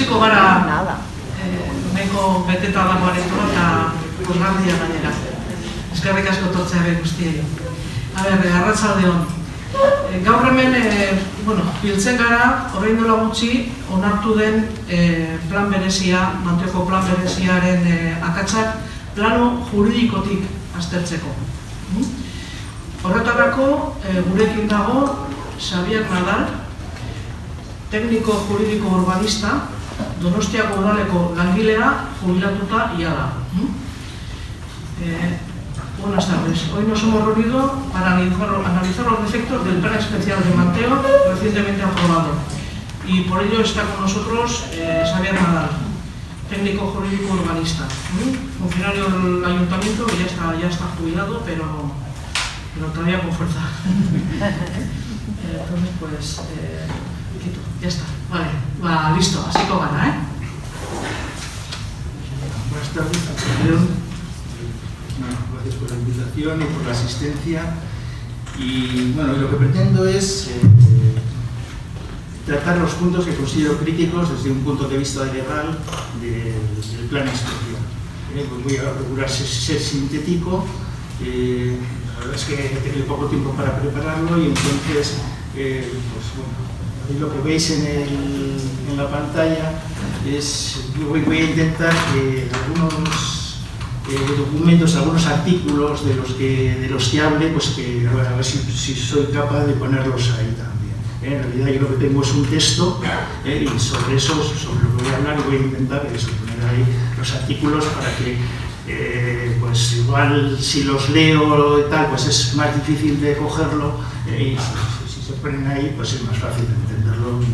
hasiko gara nahiko beteta dago aretoa eta posgarria gainera. Eskerrik asko tortzeare guztiei. Arratsaldeon. Gaur hemen, biltzen gara, orain dela gutxi, onartu den plan berezia, Mantioko plan bereziaren akatsak plano juridikotik aztertzeko. Horretarako, gurekin dago Xabier Nadal, tekniko juridiko urbanista, Donostiako udaleko langilea jubilatuta ia da. Buenas tardes. Hoy nos hemos reunido para analizar los defectos del Plan Especial de Manteo recientemente aprobado. Y por ello está con nosotros Xabier Nadal, técnico jurídico urbanista, funcionario del ayuntamiento que ya está jubilado, pero todavía con fuerza. Entonces, pues, ya está. Vale, listo, así como gana, Buenas tardes, gracias por la invitación y por la asistencia. Y bueno, lo que pretendo es tratar los puntos que considero críticos desde un punto de vista legal del plan especial. Pues voy a procurar ser sintético. La verdad es que he tenido poco tiempo para prepararlo y entonces, pues bueno, lo que veis en la pantalla es, voy a intentar que algunos documentos, algunos artículos de los que hable, pues que a ver si soy capaz de ponerlos ahí también. En realidad yo lo que tengo es un texto y sobre eso, sobre lo que voy a hablar, voy a intentar poner ahí los artículos para que pues igual si los leo y tal, pues es más difícil de cogerlo y si se ponen ahí, pues es más fácil de entenderlo y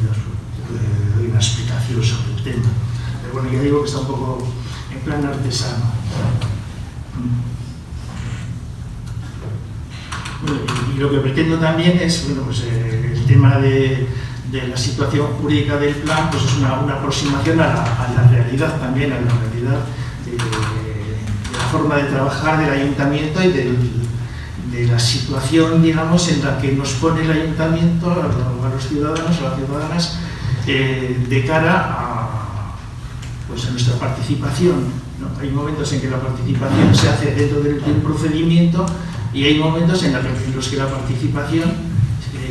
doy una explicación sobre el tema. Pero bueno, ya digo que está un poco en plan artesano. Bueno, y lo que pretendo también es, bueno, pues el tema de la situación jurídica del plan, pues es una aproximación a la realidad también, a la realidad de la forma de trabajar del ayuntamiento y de la situación, digamos, en la que nos pone el ayuntamiento a los ciudadanos, a las ciudadanas, de cara a nuestra participación, ¿no? Hay momentos en que la participación se hace dentro del procedimiento y hay momentos en los que la participación,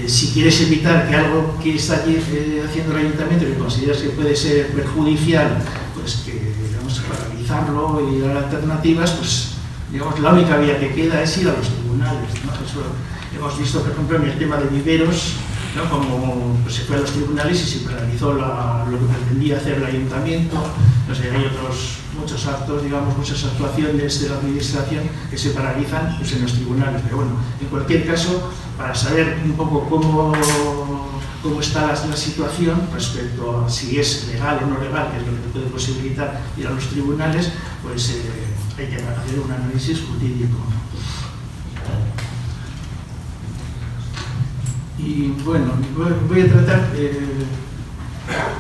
si quieres evitar que algo que está allí haciendo el ayuntamiento que consideras que puede ser perjudicial, pues que digamos paralizarlo y dar alternativas, pues digamos la única vía que queda es ir a los tribunales, ¿no? Eso hemos visto, por ejemplo, en el tema de viveros, ¿no? Como pues, se fue a los tribunales y se paralizó lo que pretendía hacer el ayuntamiento. No sé, hay muchos actos, digamos, muchas actuaciones de la administración que se paralizan pues, en los tribunales. Pero bueno, en cualquier caso, para saber un poco cómo está la situación respecto a si es legal o no legal, que es lo que puede posibilitar ir a los tribunales, pues hay que hacer un análisis jurídico. Y bueno, voy a tratar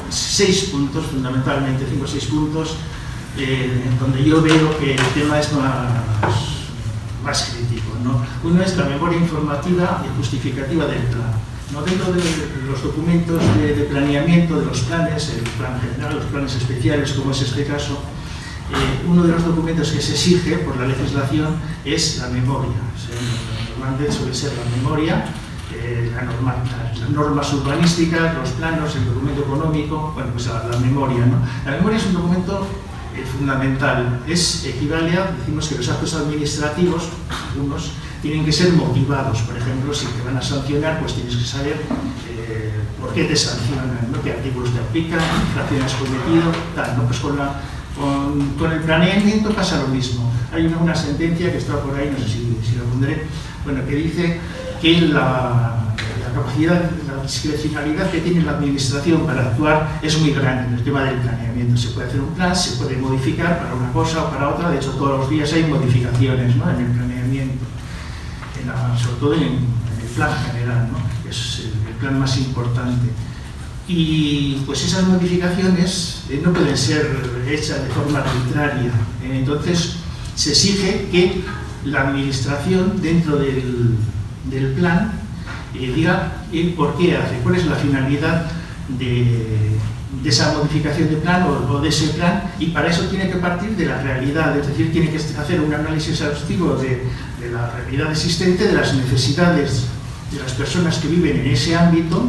6 puntos, fundamentalmente 5 o 6 puntos, en donde yo veo que el tema es más crítico, ¿no? Uno es la memoria informativa y justificativa del plan, ¿no? Dentro de los documentos de planeamiento de los planes, el plan general, los planes especiales, como es este caso, uno de los documentos que se exige por la legislación es la memoria. Normalmente suele ser la memoria, las normas urbanísticas, los planos, el documento económico, bueno, pues la memoria, ¿no? La memoria es un documento fundamental, equivale a, decimos que los actos administrativos, algunos, tienen que ser motivados. Por ejemplo, si te van a sancionar, pues tienes que saber por qué te sancionan, ¿no? Qué artículos te aplican, qué infracción has cometido, tal, ¿no? Pues con el planeamiento pasa lo mismo. Hay una sentencia que está por ahí, no sé si la pondré, bueno, que dice que la capacidad, la discrecionalidad que tiene la administración para actuar es muy grande en el tema del planeamiento. Se puede hacer un plan, se puede modificar para una cosa o para otra. De hecho, todos los días hay modificaciones, ¿no? En el planeamiento, sobre todo en el plan general, ¿no? Que es el plan más importante. Y pues esas modificaciones no pueden ser hechas de forma arbitraria. Entonces, se exige que la administración, dentro del plan, diga por qué hace, cuál es la finalidad esa modificación de plan o de ese plan, y para eso tiene que partir de la realidad, es decir, tiene que hacer un análisis exhaustivo de la realidad existente, de las necesidades de las personas que viven en ese ámbito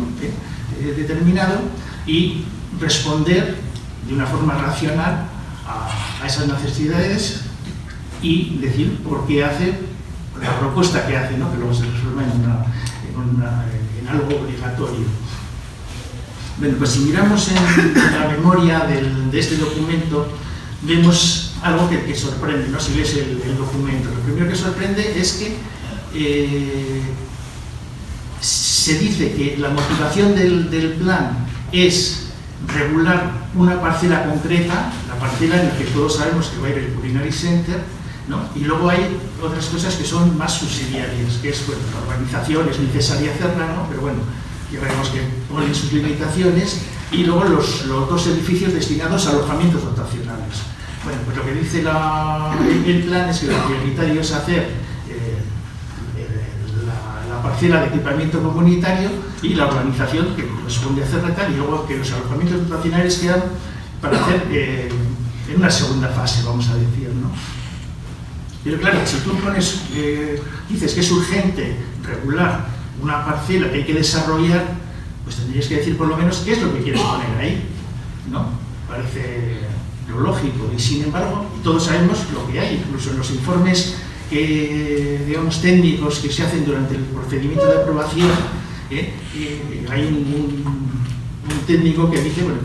determinado, y responder de una forma racional a esas necesidades y decir por qué hace la propuesta que hace, ¿no? Que luego se transforma en algo obligatorio. Bueno, pues si miramos en la memoria de este documento, vemos algo que sorprende, ¿no? Si ves el documento, lo primero que sorprende es que se dice que la motivación del plan es regular una parcela concreta, la parcela en la que todos sabemos que va a ir el Culinary Center, ¿no? Y luego hay otras cosas que son más subsidiarias, que es, bueno, la urbanización es necesaria hacerla, ¿no? Pero bueno, ya veremos que ponen sus limitaciones, y luego los dos edificios destinados a alojamientos dotacionales. Bueno, pues lo que dice el plan es que lo prioritario es hacer la parcela de equipamiento comunitario y la urbanización que corresponde hacerla tal, y luego que los alojamientos dotacionales quedan para hacer en una segunda fase, vamos a decir, ¿no? Pero claro, si tú dices que es urgente regular una parcela que hay que desarrollar, pues tendrías que decir por lo menos qué es lo que quieres poner ahí, ¿no? Parece lo lógico, y sin embargo, todos sabemos lo que hay, incluso en los informes digamos, técnicos que se hacen durante el procedimiento de aprobación, hay un técnico que dice, bueno,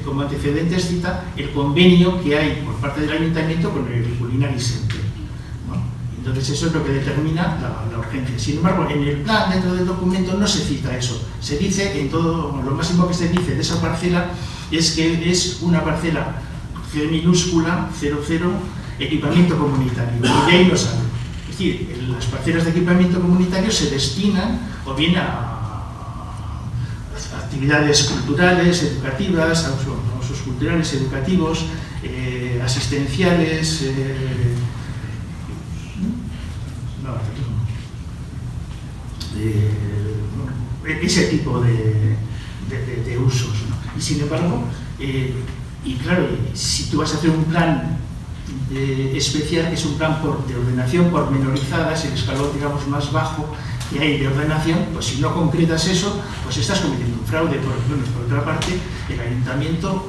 como antecedentes cita el convenio que hay por parte del ayuntamiento con el Culinary Center, ¿no? Entonces eso es lo que determina la urgencia. Sin embargo, en el plan, dentro del documento, no se cita eso. Se dice, en todo, lo máximo que se dice de esa parcela es que es una parcela C minúscula, 00, equipamiento comunitario, y de ahí no sale. Es decir, las parcelas de equipamiento comunitario se destinan o bien a actividades culturales, educativas, a usos culturales, educativos, asistenciales, ese tipo de usos, ¿no? Y sin embargo, y claro, si tú vas a hacer un plan especial, que es un plan de ordenación pormenorizada, es el escalón, digamos, más bajo que hay de ordenación, pues si no concretas eso, pues estás cometiendo un fraude. Por otra parte, el ayuntamiento,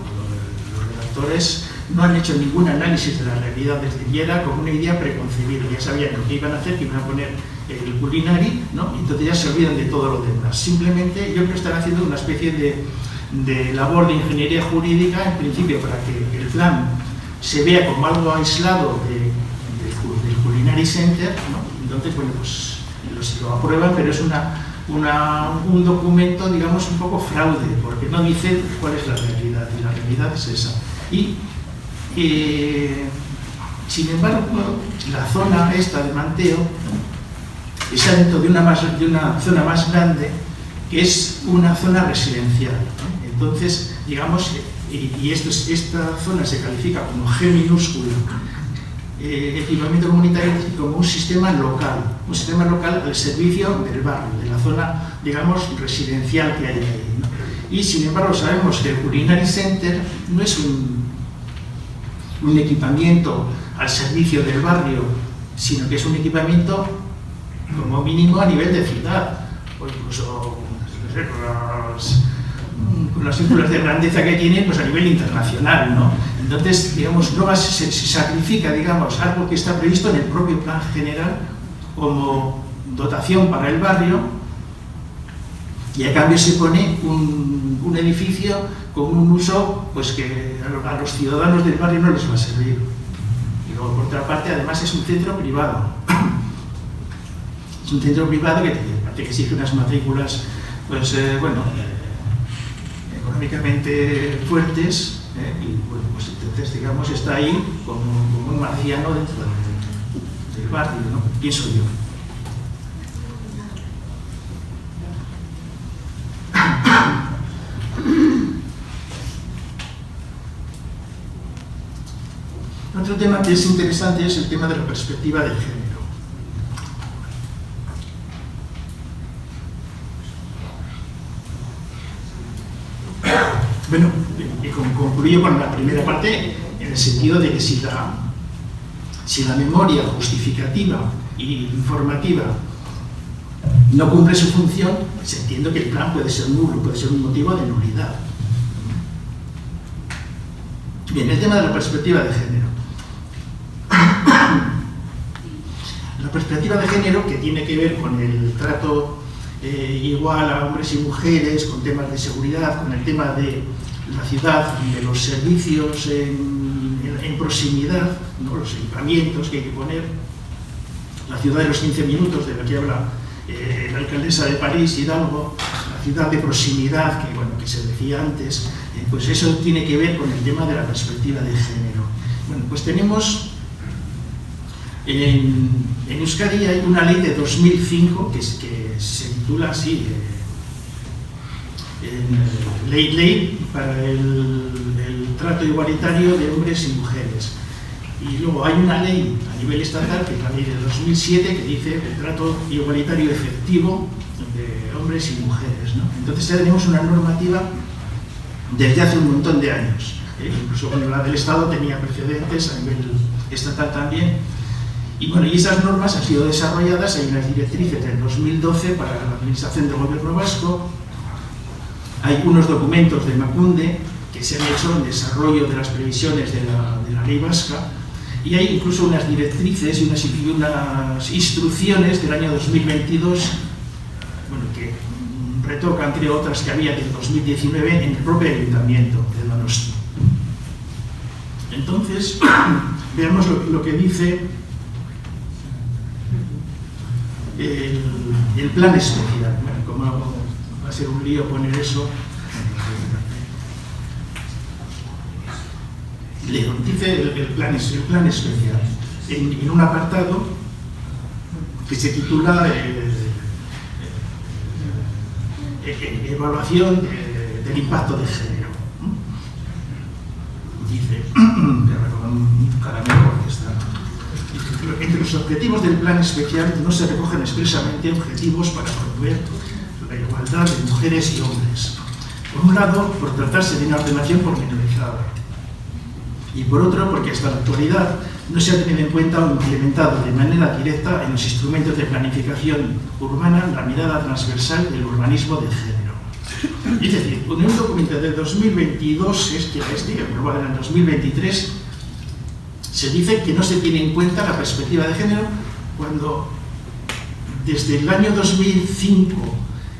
los redactores, no han hecho ningún análisis de la realidad desde ya, era como una idea preconcebida, ya sabían lo que iban a hacer, que iban a poner el Culinary, ¿no? Y entonces ya se olvidan de todo lo demás. Simplemente yo creo que están haciendo una especie de labor de ingeniería jurídica, en principio, para que el plan se vea como algo aislado del Culinary Center, ¿no? Entonces, bueno, pues lo aprueban, pero es un documento, digamos, un poco fraude, porque no dice cuál es la realidad, y la realidad es esa. Y, sin embargo, la zona esta de Manteo está dentro de una zona más grande, que es una zona residencial, ¿no? Entonces, digamos, y esta zona se califica como G minúscula, equipamiento comunitario, como un sistema local al servicio del barrio, de la zona, digamos, residencial que hay ahí, ¿no? Y sin embargo sabemos que el Culinary Center no es un equipamiento al servicio del barrio, sino que es un equipamiento como mínimo a nivel de ciudad, o incluso, no sé, con las círculos de grandeza que tiene, pues a nivel internacional, ¿no? Entonces, digamos, no se sacrifica, digamos, algo que está previsto en el propio plan general como dotación para el barrio, y a cambio se pone un edificio con un uso, pues, que a los ciudadanos del barrio no les va a servir. Y luego, por otra parte, además es un centro privado. Es un centro privado que exige unas matrículas, pues, bueno, económicamente fuertes, y bueno, pues entonces, digamos, está ahí como un marciano dentro del barrio, ¿no? Pienso yo. Otro tema que es interesante es el tema de la perspectiva del género. Bueno, concluyo con la primera parte en el sentido de que si la memoria justificativa e informativa no cumple su función, se entiende que el plan puede ser nulo, puede ser un motivo de nulidad. Bien, el tema de la perspectiva de género. La perspectiva de género, que tiene que ver con el trato igual a hombres y mujeres, con temas de seguridad, con el tema de la ciudad, de los servicios en proximidad, ¿no? Los equipamientos que hay que poner, la ciudad de los 15 minutos, de la que habla la alcaldesa de París, Hidalgo, la ciudad de proximidad, que se decía antes, pues eso tiene que ver con el tema de la perspectiva de género. Bueno, pues tenemos en Euskadi hay una ley de 2005 que se titula así, ley para el trato igualitario de hombres y mujeres. Y luego hay una ley a nivel estatal, que es la ley de 2007, que dice el trato igualitario efectivo de hombres y mujeres, ¿no? Entonces ya tenemos una normativa desde hace un montón de años. Incluso cuando la del Estado tenía precedentes a nivel estatal también. Y bueno, y esas normas han sido desarrolladas, hay unas directrices del 2012 para la administración del gobierno vasco, hay unos documentos de Emakunde que se han hecho en desarrollo de las previsiones de la ley vasca, y hay incluso unas directrices y unas instrucciones del año 2022, bueno, que retocan, entre otras que había del 2019 en el propio ayuntamiento de Donosti. Entonces, veamos lo que dice el plan especial. Bueno, como va a ser un lío poner eso, dice el plan especial en un apartado que se titula evaluación del impacto de género. Dice, entre los objetivos del plan especial no se recogen expresamente objetivos para promover la igualdad de mujeres y hombres. Por un lado, por tratarse de una ordenación pormenorizada, y por otro, porque hasta la actualidad no se ha tenido en cuenta o implementado de manera directa en los instrumentos de planificación urbana la mirada transversal del urbanismo de género. Es decir, en un documento del 2022, aprobado en el 2023, se dice que no se tiene en cuenta la perspectiva de género, cuando desde el año 2005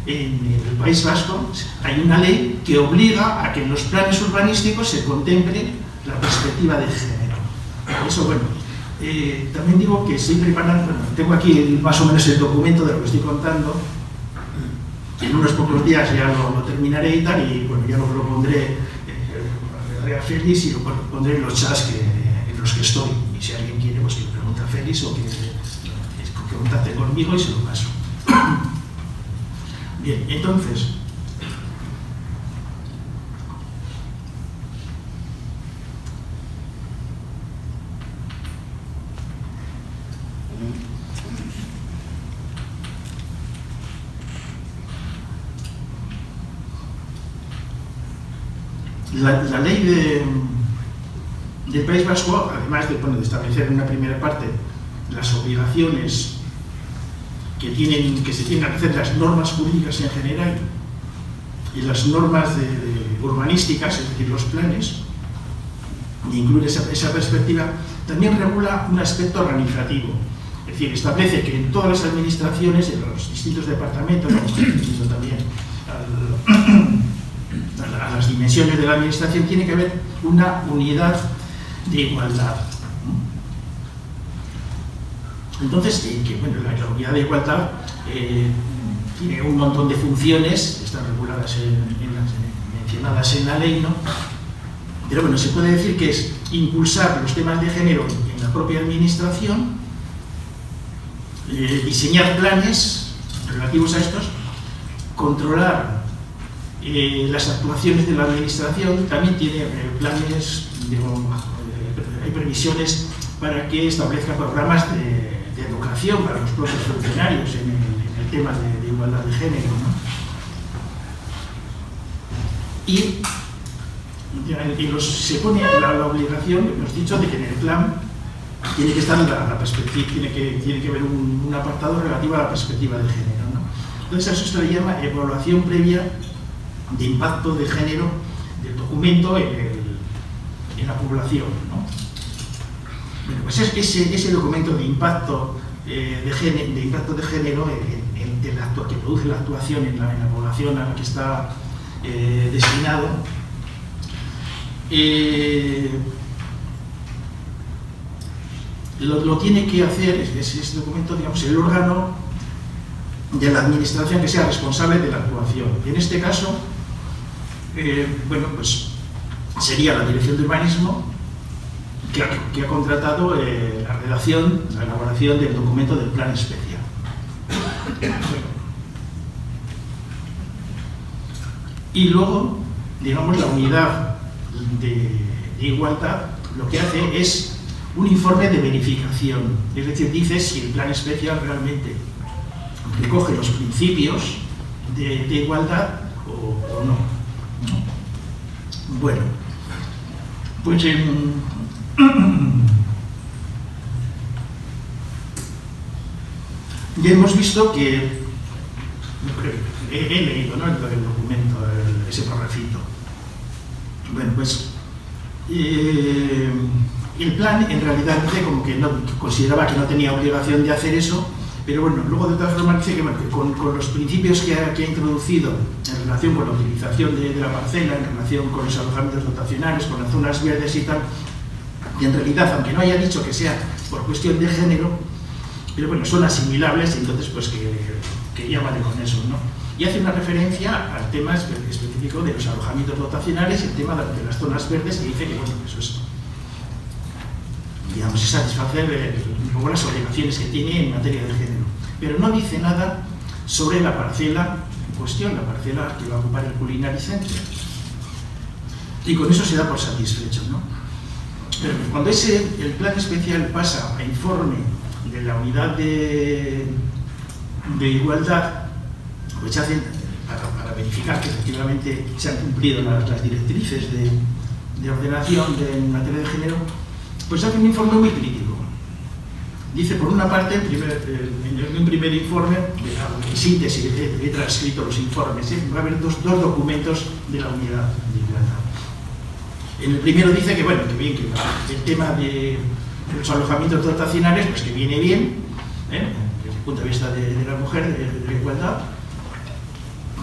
en el País Vasco hay una ley que obliga a que en los planes urbanísticos se contemple la perspectiva de género. Eso, bueno, también digo que estoy preparando, tengo aquí más o menos el documento de lo que estoy contando, en unos pocos días ya lo terminaré y tal, y bueno, ya lo pondré a Félix y lo pondré en los chats en los que estoy, y si alguien quiere, pues que pregunte a Félix o que contacte conmigo y se lo paso. Bien, entonces, la ley del País Vasco, además de establecer en una primera parte las obligaciones que se tienen que hacer, las normas jurídicas en general y las normas urbanísticas, es decir, los planes, y incluir esa perspectiva, también regula un aspecto organizativo. Es decir, establece que en todas las administraciones, en los distintos departamentos, también a las dimensiones de la administración, tiene que haber una unidad de igualdad. Entonces, bueno, la unidad de igualdad tiene un montón de funciones, están reguladas mencionadas en la ley, ¿no? Pero bueno, se puede decir que es impulsar los temas de género en la propia administración, diseñar planes relativos a estos, controlar las actuaciones de la administración, también tiene planes, hay previsiones para que establezca programas de educación para los propios funcionarios en el tema de igualdad de género, ¿no? Y se pone la obligación, hemos dicho, de que en el plan tiene que estar la perspectiva, tiene que haber un apartado relativo a la perspectiva de género, ¿no? Entonces a eso se le llama evaluación previa de impacto de género del documento en la población, ¿no? Bueno, pues ese documento de impacto de género que produce la actuación en la población a la que está destinado, lo tiene que hacer ese documento, digamos, el órgano de la administración que sea responsable de la actuación. En este caso, bueno, pues sería la Dirección de Urbanismo que ha contratado la elaboración del documento del plan especial. Y luego, digamos, la unidad de igualdad lo que hace es un informe de verificación, es decir, dice si el plan especial realmente recoge los principios de igualdad o no. Bueno, pues ya hemos visto que he leído, ¿no?, el documento, ese parrafito. Bueno, pues el plan en realidad dice como que consideraba que no tenía obligación de hacer eso, pero bueno, luego de todas formas dice que, bueno, que con los principios que ha introducido en relación con la utilización de la parcela, en relación con los alojamientos dotacionales, con las zonas verdes y tal, y en realidad, aunque no haya dicho que sea por cuestión de género, pero bueno, son asimilables, entonces pues que ya vale con eso, ¿no? Y hace una referencia al tema específico de los alojamientos dotacionales y el tema de las zonas verdes, y dice que, bueno, eso es, digamos, es satisfacer luego las obligaciones que tiene en materia de género. Pero no dice nada sobre la parcela en cuestión, la parcela que va a ocupar el Culinary Center. Y con eso se da por satisfecho, ¿no? Pero cuando el plan especial pasa a informe de la unidad de igualdad, pues se hacen para verificar que efectivamente se han cumplido las directrices de ordenación en materia de género, pues hace un informe muy crítico. Dice, por una parte, en un primer informe, en síntesis, he transcrito los informes, va a haber dos documentos de la unidad de igualdad. En el primero dice que, bueno, que bien, que el tema de los alojamientos dotacionales, pues que viene bien, desde el punto de vista de la mujer, de la igualdad.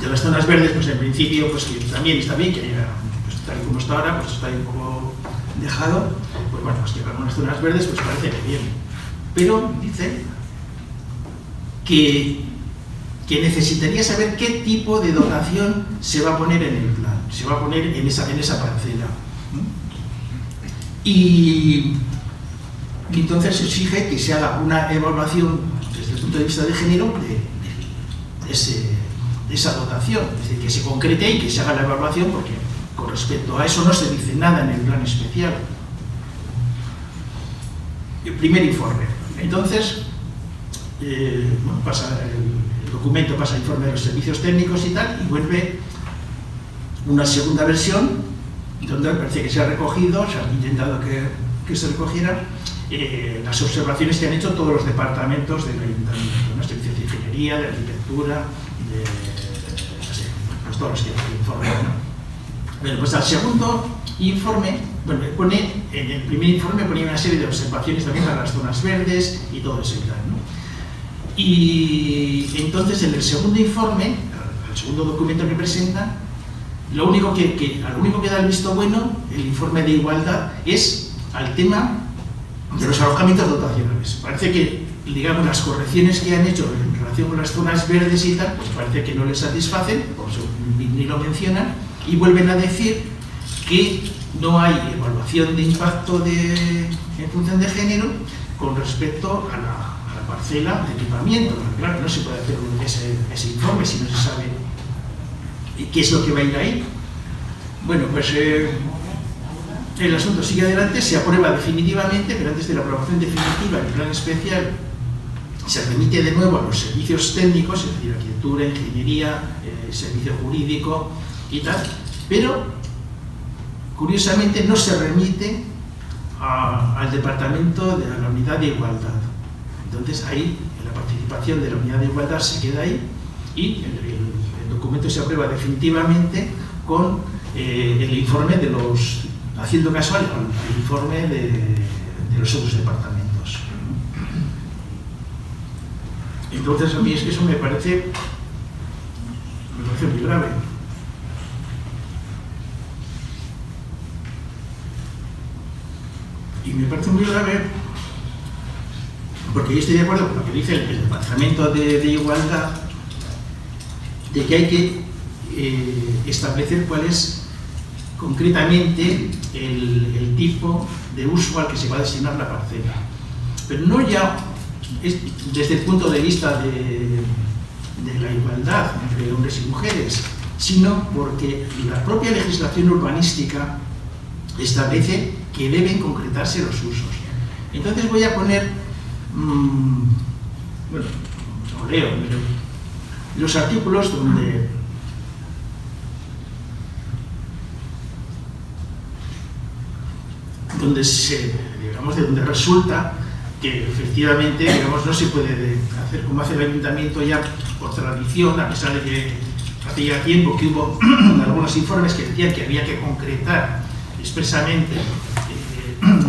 De las zonas verdes, pues en principio, pues que también está bien, que pues, tal y como está ahora, pues está un poco dejado, pues bueno, pues que para unas zonas verdes, pues parece que bien. Pero dice que necesitaría saber qué tipo de dotación se va a poner en el plan, se va a poner en esa parcela. Y entonces se exige que se haga una evaluación desde el punto de vista de género de esa dotación, es decir, que se concrete y que se haga la evaluación, porque con respecto a eso no se dice nada en el plan especial. El primer informe. Entonces, bueno, el documento pasa al informe de los servicios técnicos y tal, y vuelve una segunda versión, donde parece que se ha recogido, se ha intentado que se recogieran las observaciones que han hecho todos los departamentos del ayuntamiento, ¿no? Servicios de ingeniería, de arquitectura, no sé, pues todos los que informan, ¿no? Bueno, pues al segundo informe, bueno, en el primer informe ponía una serie de observaciones también para las zonas verdes y todo eso y tal, ¿no? Y entonces en el segundo informe, el segundo documento que presenta, lo único que da el visto bueno, el informe de igualdad, es al tema de los alojamientos dotacionales. Parece que, digamos, las correcciones que han hecho en relación con las zonas verdes y tal, pues parece que no les satisfacen, por eso ni lo mencionan, y vuelven a decir que no hay evaluación de impacto en función de género con respecto a la parcela de equipamiento. Claro, no se puede hacer ese informe si no se sabe qué es lo que va a ir ahí. Bueno, pues el asunto sigue adelante, se aprueba definitivamente, pero antes de la aprobación definitiva el plan especial se remite de nuevo a los servicios técnicos, es decir, arquitectura, ingeniería, servicio jurídico y tal, pero curiosamente no se remite al departamento de la unidad de igualdad. Entonces ahí la participación de la unidad de igualdad se queda ahí y el documento se aprueba definitivamente con el informe de los, haciendo caso al informe de los otros departamentos. Entonces a mí es que eso me parece muy grave. Y me parece muy grave porque yo estoy de acuerdo con lo que dice el Departamento de Igualdad, de que hay que establecer cuál es concretamente el tipo de uso al que se va a destinar la parcela. Pero no ya desde el punto de vista de la igualdad entre hombres y mujeres, sino porque la propia legislación urbanística establece que deben concretarse los usos. Entonces voy a poner, bueno, lo leo, los artículos donde resulta que efectivamente, digamos, no se puede hacer como hace el ayuntamiento ya por tradición, a pesar de que hace ya tiempo que hubo algunos informes que decían que había que concretar expresamente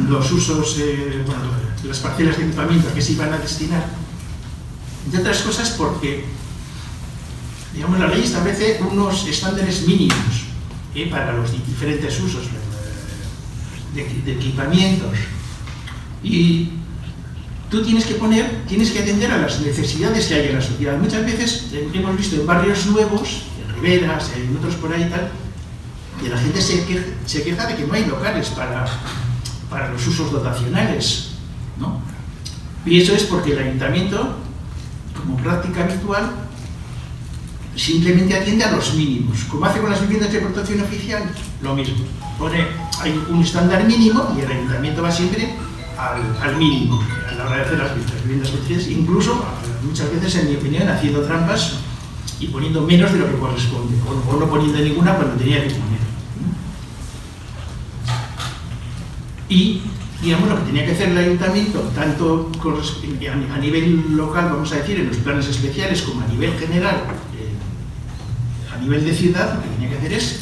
los usos, bueno, las parcelas de equipamiento a que se iban a destinar, entre otras cosas porque, digamos, la ley establece unos estándares mínimos para los diferentes usos de equipamientos, y tú tienes que atender a las necesidades que hay en la sociedad. Muchas veces hemos visto en barrios nuevos, en Riberas, en otros por ahí y tal, que la gente se queja de que no hay locales para los usos dotacionales, ¿no? Y eso es porque el ayuntamiento, como práctica habitual, simplemente atiende a los mínimos. Como hace con las viviendas de protección oficial, lo mismo. Hay un estándar mínimo y el ayuntamiento va siempre al mínimo a la hora de hacer las viviendas protegidas, incluso muchas veces, en mi opinión, haciendo trampas y poniendo menos de lo que corresponde, o no poniendo ninguna cuando tenía que poner. Y, digamos, lo que tenía que hacer el ayuntamiento, tanto a nivel local, vamos a decir, en los planes especiales, como a nivel general, a nivel de ciudad, lo que tenía que hacer es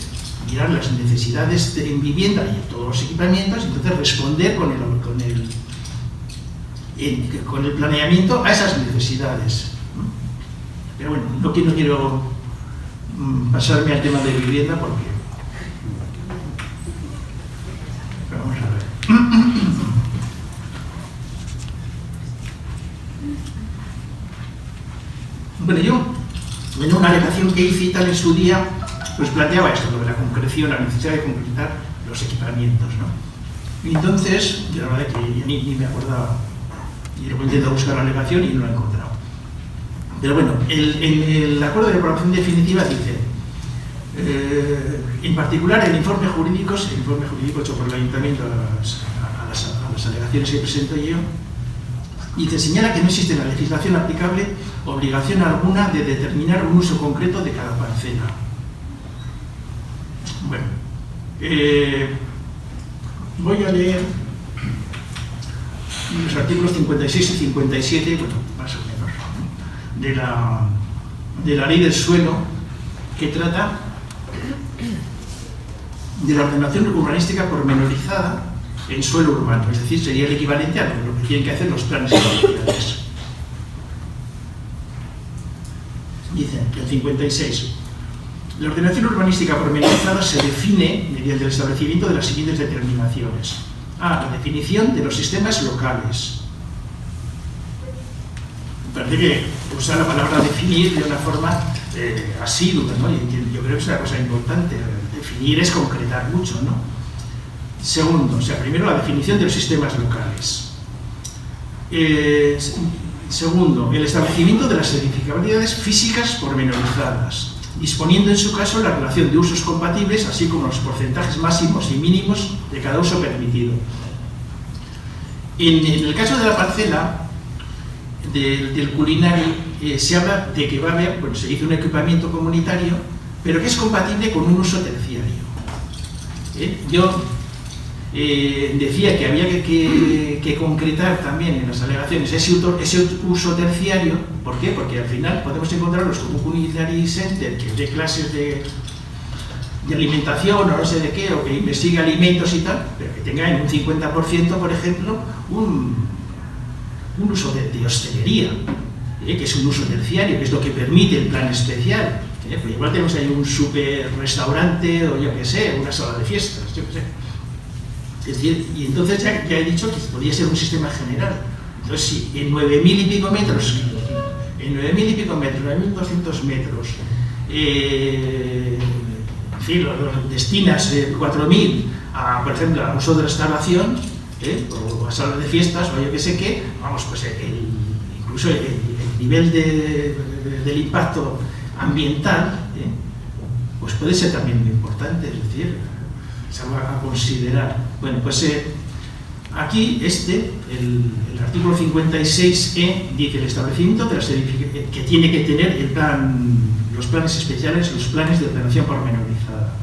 mirar las necesidades en vivienda y en todos los equipamientos, y entonces responder con el planeamiento a esas necesidades. Pero bueno, no quiero pasarme al tema de vivienda porque... Pero vamos a ver. Bueno, yo, en una alegación que hice y tal en su día, pues planteaba esto, lo de la concreción, la necesidad de concretar los equipamientos, ¿no? Y entonces, la verdad es que ni me acordaba, y luego intento buscar la alegación y no la he encontrado. Pero bueno, el acuerdo de aprobación definitiva dice, en particular el informe jurídico hecho por el ayuntamiento a las alegaciones que presento yo, dice, señala que no existe en la legislación aplicable obligación alguna de determinar un uso concreto de cada parcela. Bueno, voy a leer los artículos 56 y 57, bueno, más o menos, de la ley del suelo, que trata de la ordenación urbanística pormenorizada en suelo urbano, es decir, sería el equivalente a lo que tienen que hacer los planes especiales. Dicen que el 56. La ordenación urbanística pormenorizada se define mediante el establecimiento de las siguientes determinaciones. A. La definición de los sistemas locales. Me parece que usar la palabra definir de una forma asidua, ¿no? Y yo creo que es una cosa importante. Definir es concretar mucho, ¿no? Segundo, primero la definición de los sistemas locales. Segundo, el establecimiento de las edificabilidades físicas pormenorizadas, disponiendo en su caso la relación de usos compatibles, así como los porcentajes máximos y mínimos de cada uso permitido. En el caso de la parcela del Culinari, se habla de que va a haber, bueno, se dice un equipamiento comunitario, pero que es compatible con un uso terciario. Yo decía que había que concretar también en las alegaciones ese uso terciario. ¿Por qué? Porque al final podemos encontrarlos como un culinary center que dé clases de alimentación o no sé de qué, o que investigue alimentos y tal, pero que tenga en un 50%, por ejemplo, un uso de hostelería, que es un uso terciario, que es lo que permite el plan especial. Pues igual tenemos ahí un super restaurante o yo qué sé, una sala de fiestas, yo qué sé. Es decir, y entonces ya he dicho que podría ser un sistema general. Entonces, si en 9.000 y pico metros, 9.200 metros, en fin, destinas 4.000 a, por ejemplo, al uso de restauración, o a salas de fiestas, o yo qué sé qué, vamos, pues incluso el nivel del impacto ambiental, pues puede ser también muy importante, es decir, se va a considerar. Bueno, pues aquí el artículo 56E dice el establecimiento de las que tiene que tener los planes especiales, los planes de ordenación pormenorizada.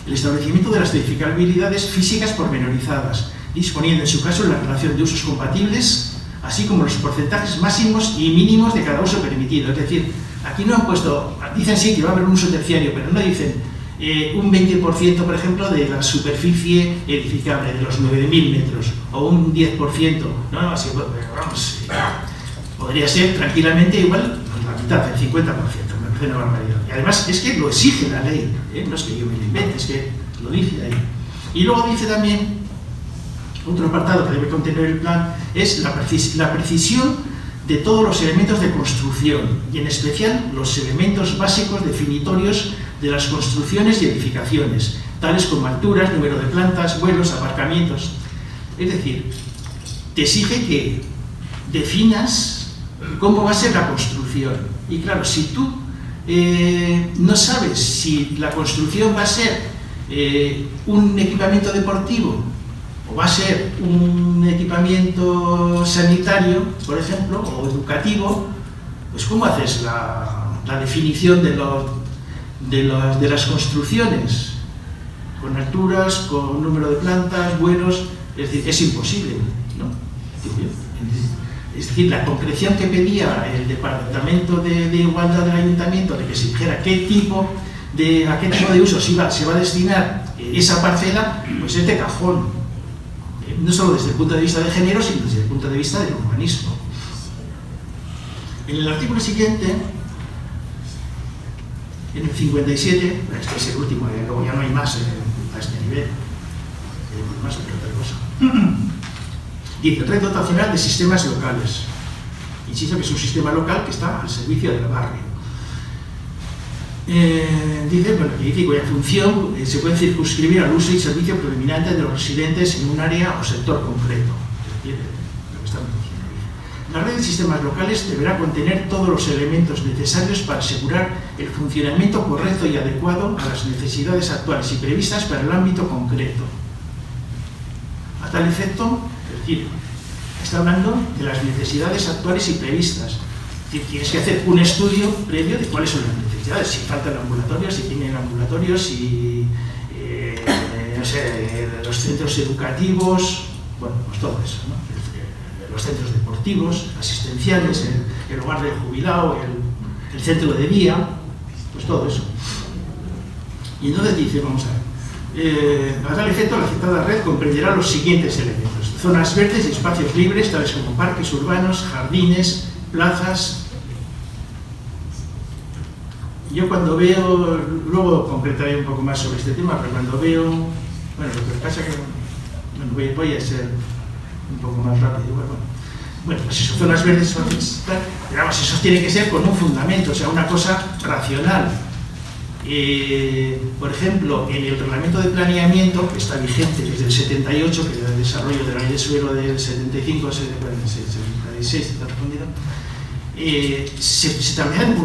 El establecimiento de las edificabilidades físicas pormenorizadas, disponiendo en su caso la relación de usos compatibles, así como los porcentajes máximos y mínimos de cada uso permitido. Es decir, aquí no han puesto, dicen sí que va a haber un uso terciario, pero no dicen un 20%, por ejemplo, de la superficie edificable, de los 9.000 metros, o un 10%, ¿no? Así, vamos, podría ser tranquilamente igual la mitad, el 50%, me parece una barbaridad. Y además es que lo exige la ley, no es que yo me lo invente, es que lo dice ahí. Y luego dice también, otro apartado que debe contener el plan, es la precisión de todos los elementos de construcción, y en especial los elementos básicos definitorios de las construcciones y edificaciones, tales como alturas, número de plantas, vuelos, aparcamientos. Es decir, te exige que definas cómo va a ser la construcción. Y claro, si tú no sabes si la construcción va a ser un equipamiento deportivo o va a ser un equipamiento sanitario, por ejemplo, o educativo, pues ¿cómo haces la definición de las construcciones? Con alturas, con número de plantas, vuelos, es decir, es imposible, ¿no? Es decir, la concreción que pedía el Departamento de Igualdad del Ayuntamiento, de que se dijera a qué tipo de uso se va a destinar esa parcela, pues es de cajón. No solo desde el punto de vista de género, sino desde el punto de vista del urbanismo. En el artículo siguiente, en el 57, este es el último, luego ya no hay más a este nivel, más que otra cosa. Dice, red dotacional de sistemas locales. Insisto que es un sistema local que está al servicio del barrio. Dice, bueno, que cuya función se puede circunscribir al uso y servicio predominante de los residentes en un área o sector concreto. Es decir, lo que estamos diciendo. La red de sistemas locales deberá contener todos los elementos necesarios para asegurar el funcionamiento correcto y adecuado a las necesidades actuales y previstas para el ámbito concreto. A tal efecto, es decir, está hablando de las necesidades actuales y previstas. Es decir, tienes que hacer un estudio previo de cuáles son las necesidades, si faltan ambulatorios, si tienen ambulatorios, si no sé, los centros educativos, bueno, pues todo eso, ¿no? Los centros deportivos, asistenciales, el hogar del jubilado, el centro de día, pues todo eso. Y entonces dice, vamos a ver, a tal efecto la citada red comprenderá los siguientes elementos: zonas verdes y espacios libres, tales como parques urbanos, jardines, plazas. Yo cuando veo, luego concretaré un poco más sobre este tema, pero cuando veo, bueno, lo que pasa es que bueno, voy a ser un poco más rápido. Bueno, pues eso, zonas verdes, pero vamos, eso tiene que ser con un fundamento, o sea, una cosa racional. Por ejemplo, en el reglamento de planeamiento, que está vigente desde el 78, que era el desarrollo de la ley de suelo del 75, 76, está respondido, se establecían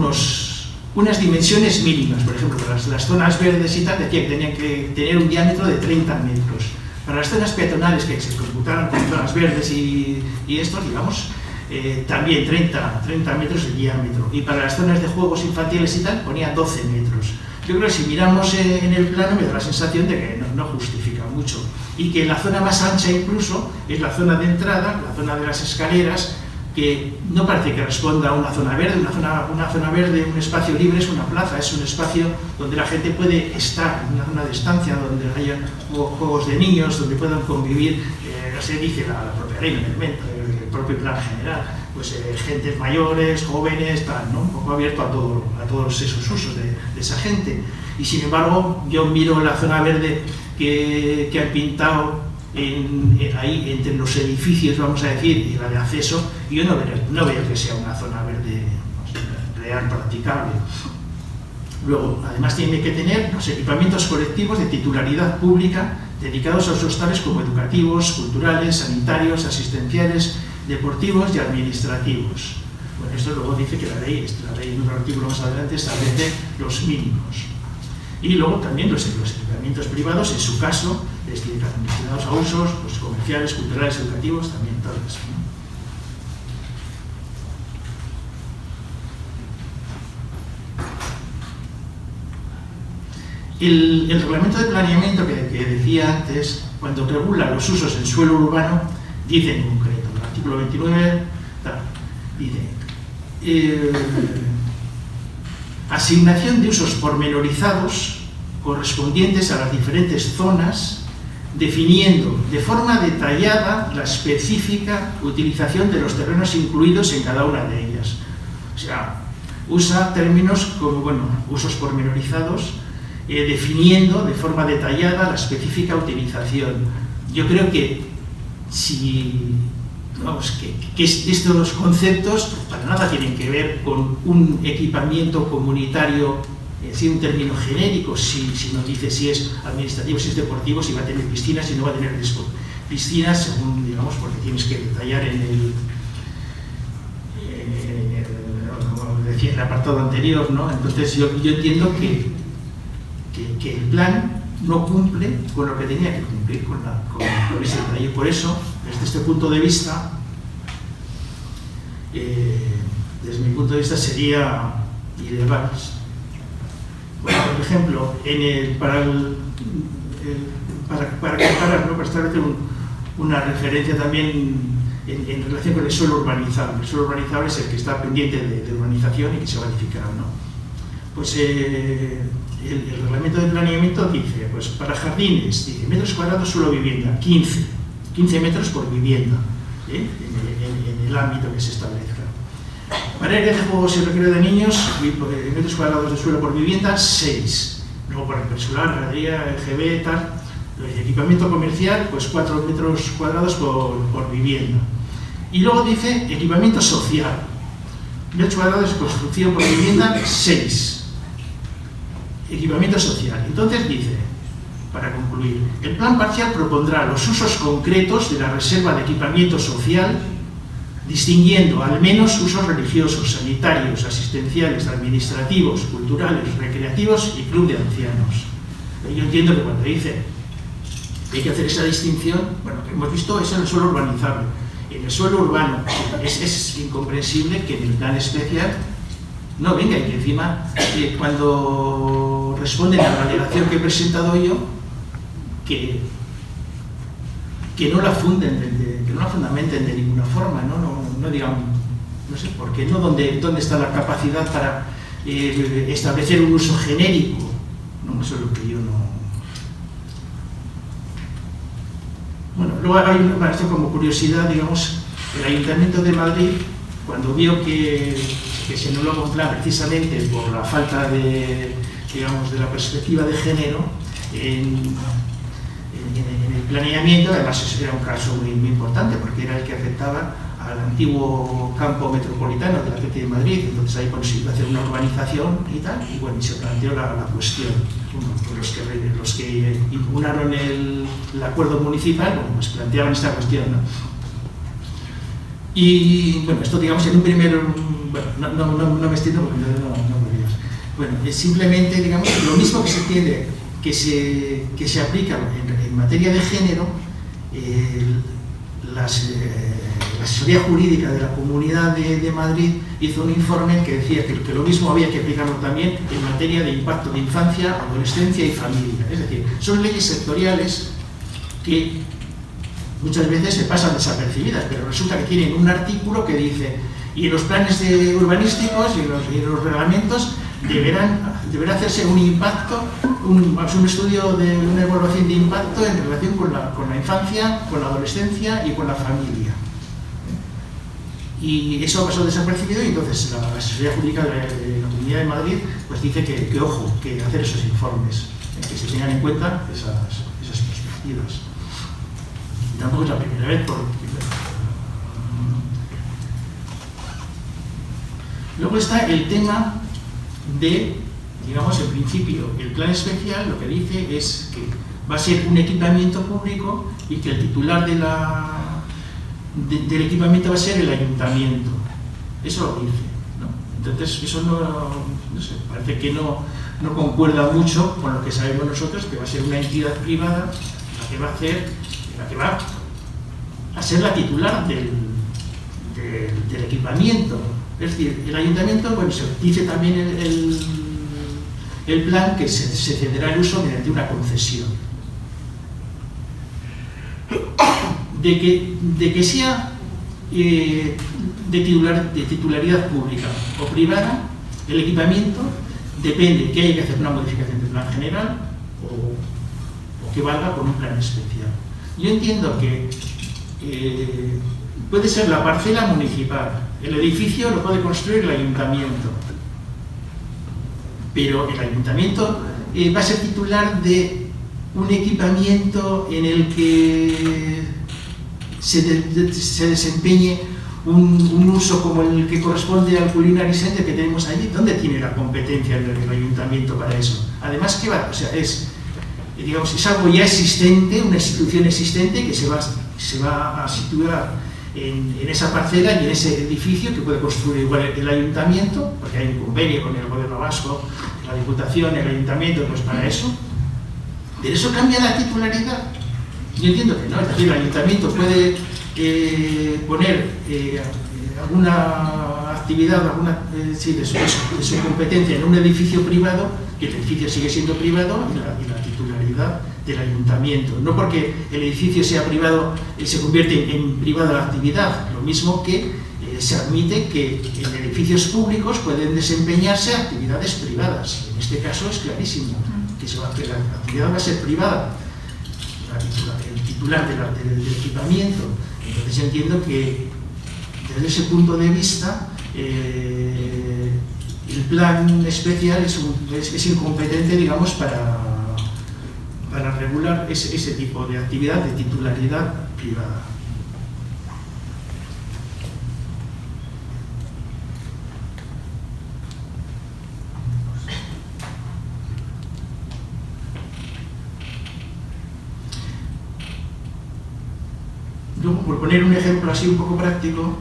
unas dimensiones mínimas. Por ejemplo, para las zonas verdes y tal, decía que tenían que tener un diámetro de 30 metros. Para las zonas peatonales que se computaran con zonas verdes y estos, digamos, también 30 metros de diámetro. Y para las zonas de juegos infantiles y tal, ponía 12 metros. yo creo que si miramos en el plano me da la sensación de que no justifica mucho, y que la zona más ancha incluso es la zona de entrada, la zona de las escaleras, que no parece que responda a una zona verde. Una zona verde, un espacio libre, es una plaza, es un espacio donde la gente puede estar, una zona de estancia donde haya juegos de niños, donde puedan convivir, se dice la propia ley, el propio plan general, pues gentes mayores, jóvenes, tal, ¿no? Un poco abierto a todos esos usos de esa gente. Y sin embargo, yo miro la zona verde que han pintado ahí entre los edificios, vamos a decir, y la de acceso, y yo no veo que sea una zona verde real, practicable. Luego, además tiene que tener los equipamientos colectivos de titularidad pública dedicados a usos tales como educativos, culturales, sanitarios, asistenciales, deportivos y administrativos. Bueno, esto luego dice que la ley en un artículo más adelante establece los mínimos. Y luego también los equipamientos privados, en su caso, destinados a usos pues, comerciales, culturales, educativos, también todo eso, ¿no? El reglamento de planeamiento que decía antes, cuando regula los usos en suelo urbano, dice en concreto, el artículo 29, dice asignación de usos pormenorizados correspondientes a las diferentes zonas, definiendo de forma detallada la específica utilización de los terrenos incluidos en cada una de ellas. O sea, usa términos como, bueno, usos pormenorizados, definiendo de forma detallada la específica utilización. Yo creo que que estos conceptos para nada tienen que ver con un equipamiento comunitario, un término genérico, si nos dice si es administrativo, si es deportivo, si va a tener piscinas, si no va a tener piscinas, según, digamos, porque tienes que detallar como decía en el apartado anterior, ¿no? Entonces yo entiendo que el plan no cumple con lo que tenía que cumplir con ese detalle. Por eso, desde este punto de vista, desde mi punto de vista sería ilegal. Bueno, por ejemplo, para comparar, ¿no? Para establecer una referencia también en relación con el suelo urbanizable. El suelo urbanizable es el que está pendiente de urbanización y que se va a edificar, ¿no? Pues el reglamento de planeamiento dice, pues para jardines, dice metros cuadrados suelo vivienda, 15 metros por vivienda, en el ámbito que se establezca. Para áreas de juegos y recreo de niños, metros cuadrados de suelo por vivienda, 6. Luego para el preescolar, gradería, LGB, tal. El equipamiento comercial, pues 4 metros cuadrados por vivienda. Y luego dice equipamiento social, metros cuadrados de construcción por vivienda, 6. Equipamiento social. Entonces dice, para concluir, el plan parcial propondrá los usos concretos de la reserva de equipamiento social, distinguiendo al menos usos religiosos, sanitarios, asistenciales, administrativos, culturales, recreativos y club de ancianos. Yo entiendo que cuando dice que hay que hacer esa distinción, bueno, lo que hemos visto es en el suelo urbanizable. En el suelo urbano es incomprensible que en el plan especial no venga y que encima, cuando responden a la alegación que he presentado yo, que no la fundamenten de ninguna forma, no digan, no sé por qué, no dónde está la capacidad para establecer un uso genérico. No, eso es lo que yo no. Bueno, luego hay esto como curiosidad, digamos, el Ayuntamiento de Madrid, cuando vio que se anuló un plan precisamente por la falta de la perspectiva de género en el planeamiento, además ese era un caso muy importante porque era el que afectaba al antiguo campo metropolitano de la Atlético de Madrid. Entonces ahí se iba a hacer una urbanización y tal, y bueno, se planteó la cuestión. Los que impugnaron el acuerdo municipal, bueno, pues planteaban esta cuestión, ¿no? Y bueno, esto digamos en un primer, bueno, no me extiendo porque no podría. Bueno, es simplemente, digamos, lo mismo que se entiende que se aplica en materia de género, las la asesoría jurídica de la Comunidad de Madrid hizo un informe que decía que lo mismo había que aplicarlo también en materia de impacto de infancia, adolescencia y familia. Es decir, son leyes sectoriales que muchas veces se pasan desapercibidas, pero resulta que tienen un artículo que dice, y en los planes urbanísticos y en los reglamentos deberá hacerse un impacto, un estudio de una evaluación de impacto en relación con la infancia, con la adolescencia y con la familia. Y eso ha pasado desapercibido, y entonces la asesoría jurídica de la Comunidad de Madrid pues dice que ojo, que hacer esos informes, que se tengan en cuenta esas perspectivas. Y tampoco es la primera vez, luego está el tema de, digamos, en principio, el plan especial lo que dice es que va a ser un equipamiento público y que el titular del equipamiento va a ser el ayuntamiento. Eso lo dice, ¿no? Entonces, eso no sé, parece que no concuerda mucho con lo que sabemos nosotros, que va a ser una entidad privada la que va a ser la titular del equipamiento. Es decir, el ayuntamiento, bueno, se dice también el plan que se cederá el uso mediante una concesión. De que sea de titularidad pública o privada, el equipamiento depende que haya que hacer una modificación del plan general o que valga con un plan especial. Yo entiendo que puede ser la parcela municipal, el edificio lo puede construir el ayuntamiento, pero el ayuntamiento va a ser titular de un equipamiento en el que se desempeñe un uso como el que corresponde al Culinary Center que tenemos allí. ¿Dónde tiene la competencia el ayuntamiento para eso? Además, ¿qué va? O sea, es algo ya existente, una institución existente que se va a situar en esa parcela y en ese edificio que puede construir igual el ayuntamiento, porque hay un convenio con el gobierno vasco, la Diputación, el ayuntamiento, pues para eso. ¿Pero eso cambia la titularidad? Yo entiendo que no, es decir, el ayuntamiento puede poner alguna actividad de su competencia en un edificio privado, y el edificio sigue siendo privado, y la titularidad del ayuntamiento. No porque el edificio sea privado, se convierte en privada la actividad, lo mismo que se admite que en edificios públicos pueden desempeñarse actividades privadas. En este caso es clarísimo que la actividad va a ser privada, el titular del equipamiento. Entonces entiendo que desde ese punto de vista el plan especial es incompetente, digamos, para regular ese tipo de actividad de titularidad privada. Luego, por poner un ejemplo así un poco práctico,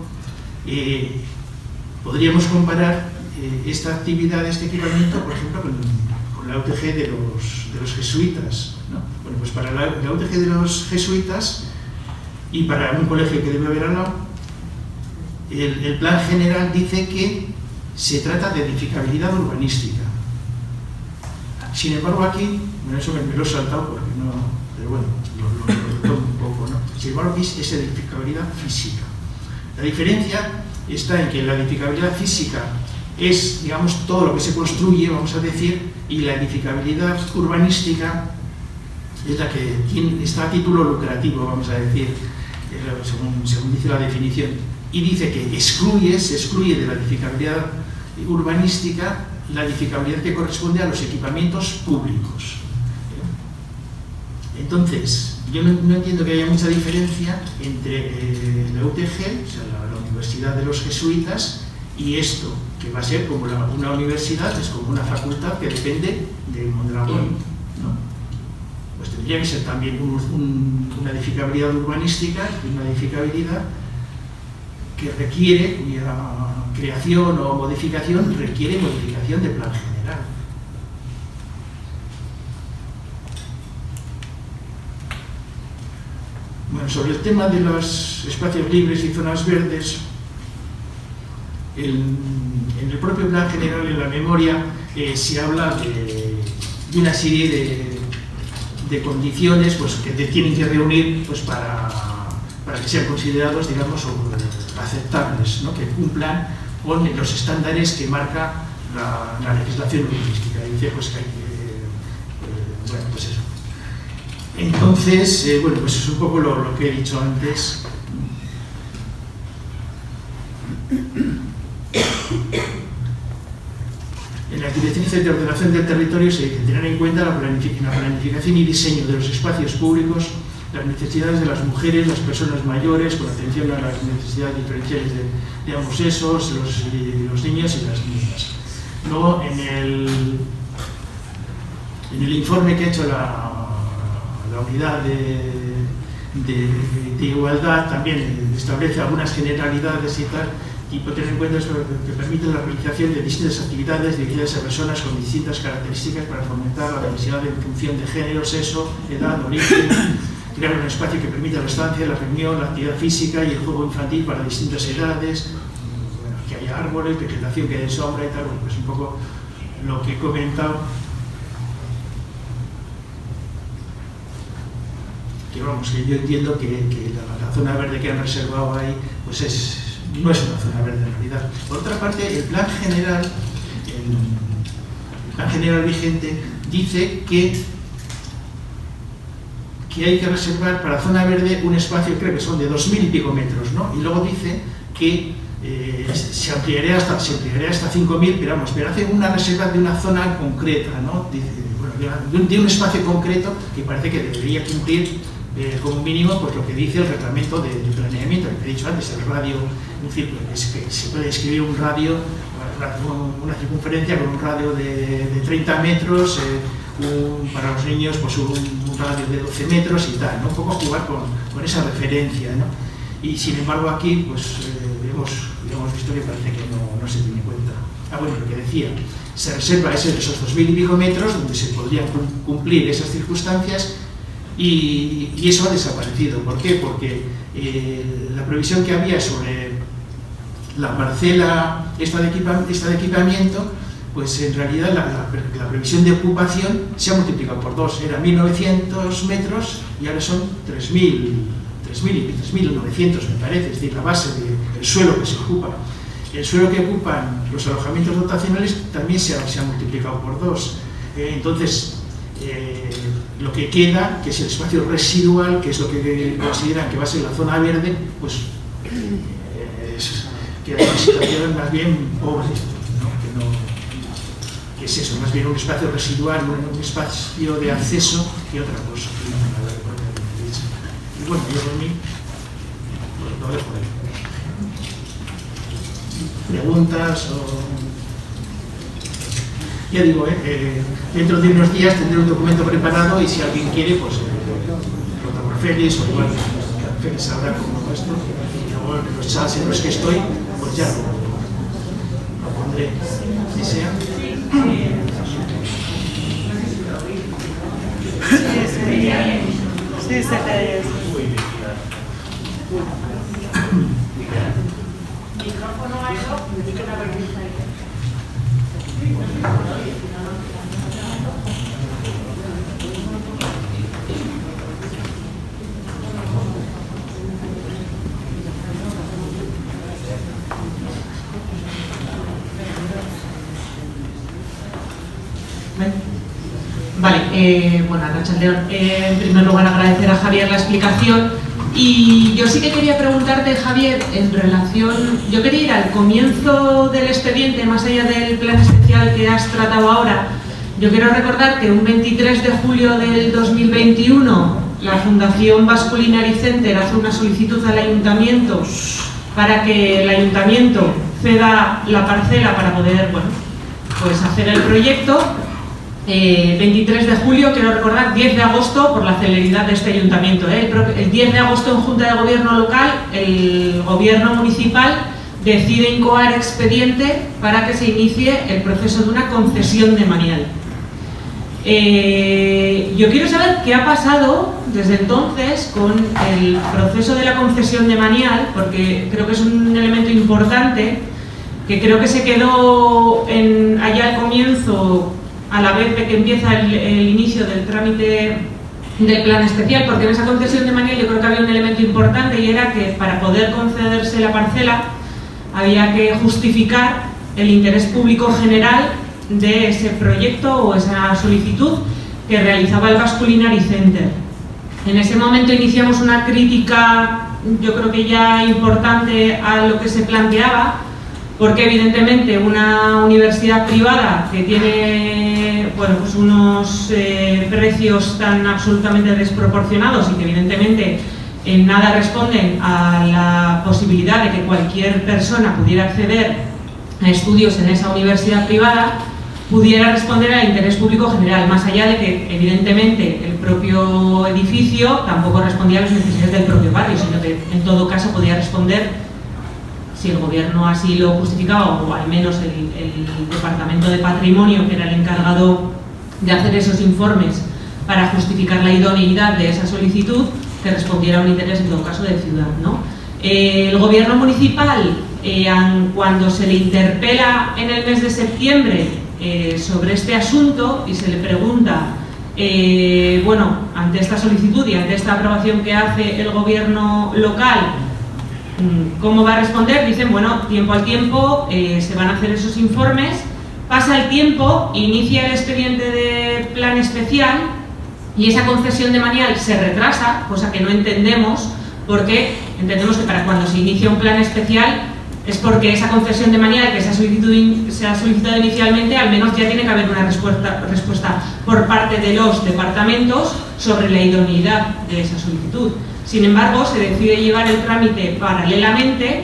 podríamos comparar esta actividad, este equipamiento, por ejemplo, con la UTG de los jesuitas, ¿no? Bueno, pues para la UTG de los jesuitas y para un colegio que debe haber al lado, el plan general dice que se trata de edificabilidad urbanística. Sin embargo, aquí, bueno, eso me lo he saltado porque no, pero bueno, lo tomo un poco, ¿no? Sin embargo, es edificabilidad física. La diferencia está en que la edificabilidad física es, digamos, todo lo que se construye, vamos a decir, y la edificabilidad urbanística es la que está a título lucrativo, vamos a decir, según dice la definición, y dice que se excluye de la edificabilidad urbanística la edificabilidad que corresponde a los equipamientos públicos. Entonces, yo no entiendo que haya mucha diferencia entre la UTG, o sea, la Universidad de los Jesuitas, y esto, que va a ser como una universidad, es como una facultad que depende de Mondragón, ¿no? Pues tendría que ser también una edificabilidad urbanística, una edificabilidad que requiere, cuya creación o modificación requiere modificación de plan general. Bueno, sobre el tema de los espacios libres y zonas verdes, en el propio plan general, en la memoria, se habla de una serie de condiciones pues, que tienen que reunir pues, para que sean considerados, digamos, aceptables, ¿no? Que cumplan con los estándares que marca la legislación urbanística. Dice pues, que hay que, bueno, pues eso. Entonces, bueno, pues es un poco lo que he dicho antes. En las directrices de ordenación del territorio se dice tener en cuenta la planificación y diseño de los espacios públicos, las necesidades de las mujeres, las personas mayores, con atención a las necesidades diferenciales de ambos sexos, los niños y las niñas. Luego, en el informe que ha hecho la unidad de igualdad, también establece algunas generalidades y tal, y puede tener en cuenta eso que permite la realización de distintas actividades dirigidas a personas con distintas características para fomentar la diversidad en función de género, sexo, edad, origen, crear un espacio que permita la estancia, la reunión, la actividad física y el juego infantil para distintas edades, bueno, que haya árboles, vegetación que dé sombra y tal, bueno, pues un poco lo que he comentado. Que vamos, que yo entiendo que la zona verde que han reservado ahí, pues no es una zona verde en realidad. Por otra parte, el plan general vigente dice que hay que reservar para zona verde un espacio, creo que son de 2000 y pico metros, ¿no? Y luego dice que se ampliaría hasta 5000, pero hace una reserva de una zona concreta, ¿no? Dice, bueno, de un espacio concreto que parece que debería cumplir como mínimo pues lo que dice el reglamento de planeamiento, que he dicho antes, el radio, un círculo, que se puede escribir un radio, una circunferencia con un radio de 30 metros, para los niños pues un radio de 12 metros y tal, ¿no? Un poco jugar con esa referencia, ¿no? Y sin embargo aquí pues hemos visto que parece que no se tiene en cuenta. Bueno, lo que decía, se reserva esos 2000 y pico metros donde se podrían cumplir esas circunstancias. Y eso ha desaparecido. ¿Por qué? Porque la previsión que había sobre la parcela esta de equipamiento, pues en realidad la previsión de ocupación se ha multiplicado por 2. Era 1900 metros y ahora son 3900 me parece, es decir, la base del suelo que se ocupa. El suelo que ocupan los alojamientos dotacionales también se ha multiplicado por 2. Entonces, lo que queda, que es el espacio residual, que es lo que consideran que va a ser la zona verde, pues queda una situación más bien pobre, ¿no? Que es eso, más bien un espacio residual, un espacio de acceso que otra cosa. Y bueno, yo por mí lo dejo ahí. ¿Preguntas o...? Ya digo, dentro de unos días tendré un documento preparado y si alguien quiere, pues por Félix o igual Félix sabrá cómo esto, y luego en los chats en los que estoy, pues ya lo pondré. ¿Desea? Sí, se te es. Muy bien. Micrófono algo, me dice una vergüenza. Vale, bueno, Arratsaldeon. En primer lugar, agradecer a Javier la explicación. Y yo sí que quería preguntarte, Javier, en relación... Yo quería ir al comienzo del expediente, más allá del plan especial que has tratado ahora. Yo quiero recordar que un 23 de julio del 2021 la Fundación Basque Culinary Center hace una solicitud al Ayuntamiento para que el Ayuntamiento ceda la parcela para poder, bueno, pues hacer el proyecto. 23 de julio, quiero recordar, 10 de agosto, por la celeridad de este ayuntamiento. El 10 de agosto en Junta de Gobierno local, el Gobierno municipal decide incoar expediente para que se inicie el proceso de una concesión de manial. Yo quiero saber qué ha pasado desde entonces con el proceso de la concesión de Manial, porque creo que es un elemento importante, que creo que se quedó allá al comienzo, a la vez de que empieza el inicio del trámite del plan especial, porque en esa concesión de Manial yo creo que había un elemento importante, y era que para poder concederse la parcela había que justificar el interés público general de ese proyecto o esa solicitud que realizaba el Basque Culinary Center. En ese momento iniciamos una crítica, yo creo que ya importante, a lo que se planteaba, porque evidentemente una universidad privada que tiene, bueno, pues unos precios tan absolutamente desproporcionados y que evidentemente en nada responden a la posibilidad de que cualquier persona pudiera acceder a estudios en esa universidad privada, pudiera responder al interés público general, más allá de que evidentemente el propio edificio tampoco respondía a las necesidades del propio barrio, sino que en todo caso podía responder, si el gobierno así lo justificaba, o al menos el Departamento de Patrimonio, que era el encargado de hacer esos informes para justificar la idoneidad de esa solicitud, que respondiera a un interés en todo caso de ciudad, ¿no? El gobierno municipal, cuando se le interpela en el mes de septiembre sobre este asunto y se le pregunta, bueno, ante esta solicitud y ante esta aprobación que hace el gobierno local, ¿cómo va a responder? Dicen, bueno, tiempo al tiempo, se van a hacer esos informes, pasa el tiempo, inicia el expediente de plan especial y esa concesión de Manial se retrasa, cosa que no entendemos, porque entendemos que para cuando se inicia un plan especial es porque esa concesión de Manial que se ha solicitado inicialmente, al menos ya tiene que haber una respuesta por parte de los departamentos sobre la idoneidad de esa solicitud. Sin embargo, se decide llevar el trámite paralelamente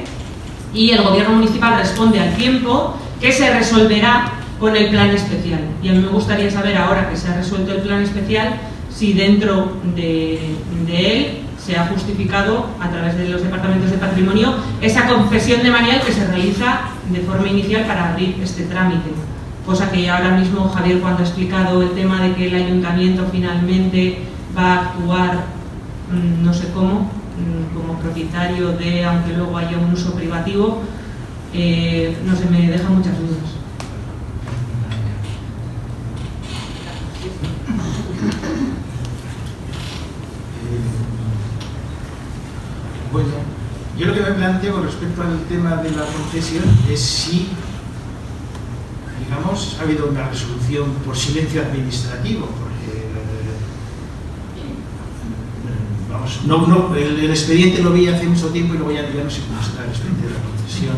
y el gobierno municipal responde al tiempo, que se resolverá con el plan especial. Y a mí me gustaría saber, ahora que se ha resuelto el plan especial, si dentro de él se ha justificado a través de los departamentos de patrimonio esa concesión de Manial que se realiza de forma inicial para abrir este trámite. Cosa que ahora mismo Javier, cuando ha explicado el tema de que el ayuntamiento finalmente va a actuar, no sé cómo, como propietario de, aunque luego haya un uso privativo, no sé, me deja muchas dudas. Bueno, yo lo que me planteo con respecto al tema de la concesión es si, digamos, ha habido una resolución por silencio administrativo, porque, vamos, el expediente lo vi hace mucho tiempo y luego ya no sé cómo está el expediente de la concesión.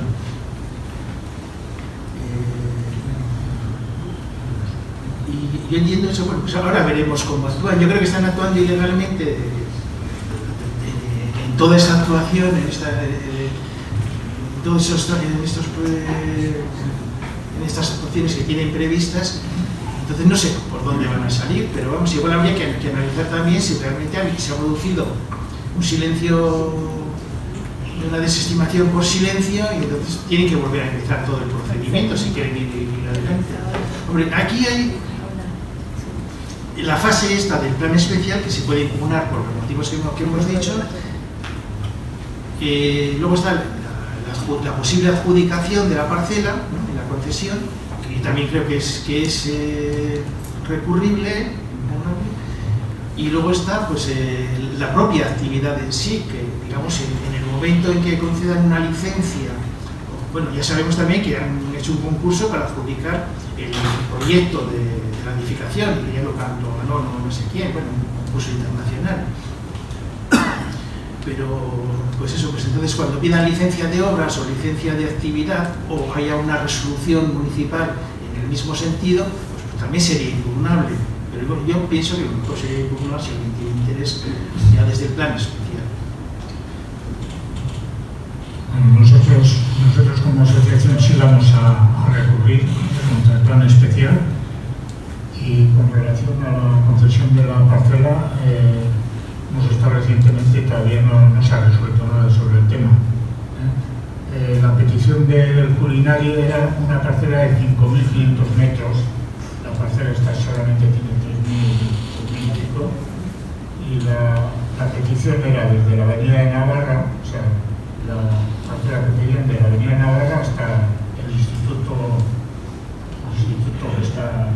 Y yo entiendo eso, bueno, pues ahora veremos cómo actúan. Yo creo que están actuando ilegalmente en toda esa actuación, en estas actuaciones que tienen previstas. Entonces no sé por dónde van a salir, pero vamos, igual habría que analizar también si realmente se ha producido un silencio, una desestimación por silencio, y entonces tienen que volver a empezar todo el procedimiento si quieren ir adelante. Hombre, aquí hay la fase esta del plan especial que se puede impugnar por los motivos que hemos dicho. Luego está la posible adjudicación de la parcela, ¿no?, en la concesión, que también creo que es recurrible, y luego está pues la propia actividad en sí, que digamos en el momento en que concedan una licencia, bueno, ya sabemos también que han hecho un concurso para adjudicar el proyecto de la edificación, y que ya lo ganó no sé quién, bueno, un concurso internacional. Pero, pues eso, pues entonces cuando pidan licencia de obras o licencia de actividad, o haya una resolución municipal en el mismo sentido, pues también sería impugnable. Pero yo pienso que no sería impugnable si alguien tiene interés ya desde el plan especial. Bueno, nosotros como asociación sí vamos a recurrir contra el plan especial, y con relación a la concesión de la parcela, hemos estado recientemente y todavía no se ha resuelto nada sobre el tema. La petición del culinario era una parcela de 5.500 metros. La parcela esta solamente tiene 2005, y la petición era desde la Avenida de Navarra, o sea, la parcela que pedían de la Avenida de Navarra hasta el instituto que está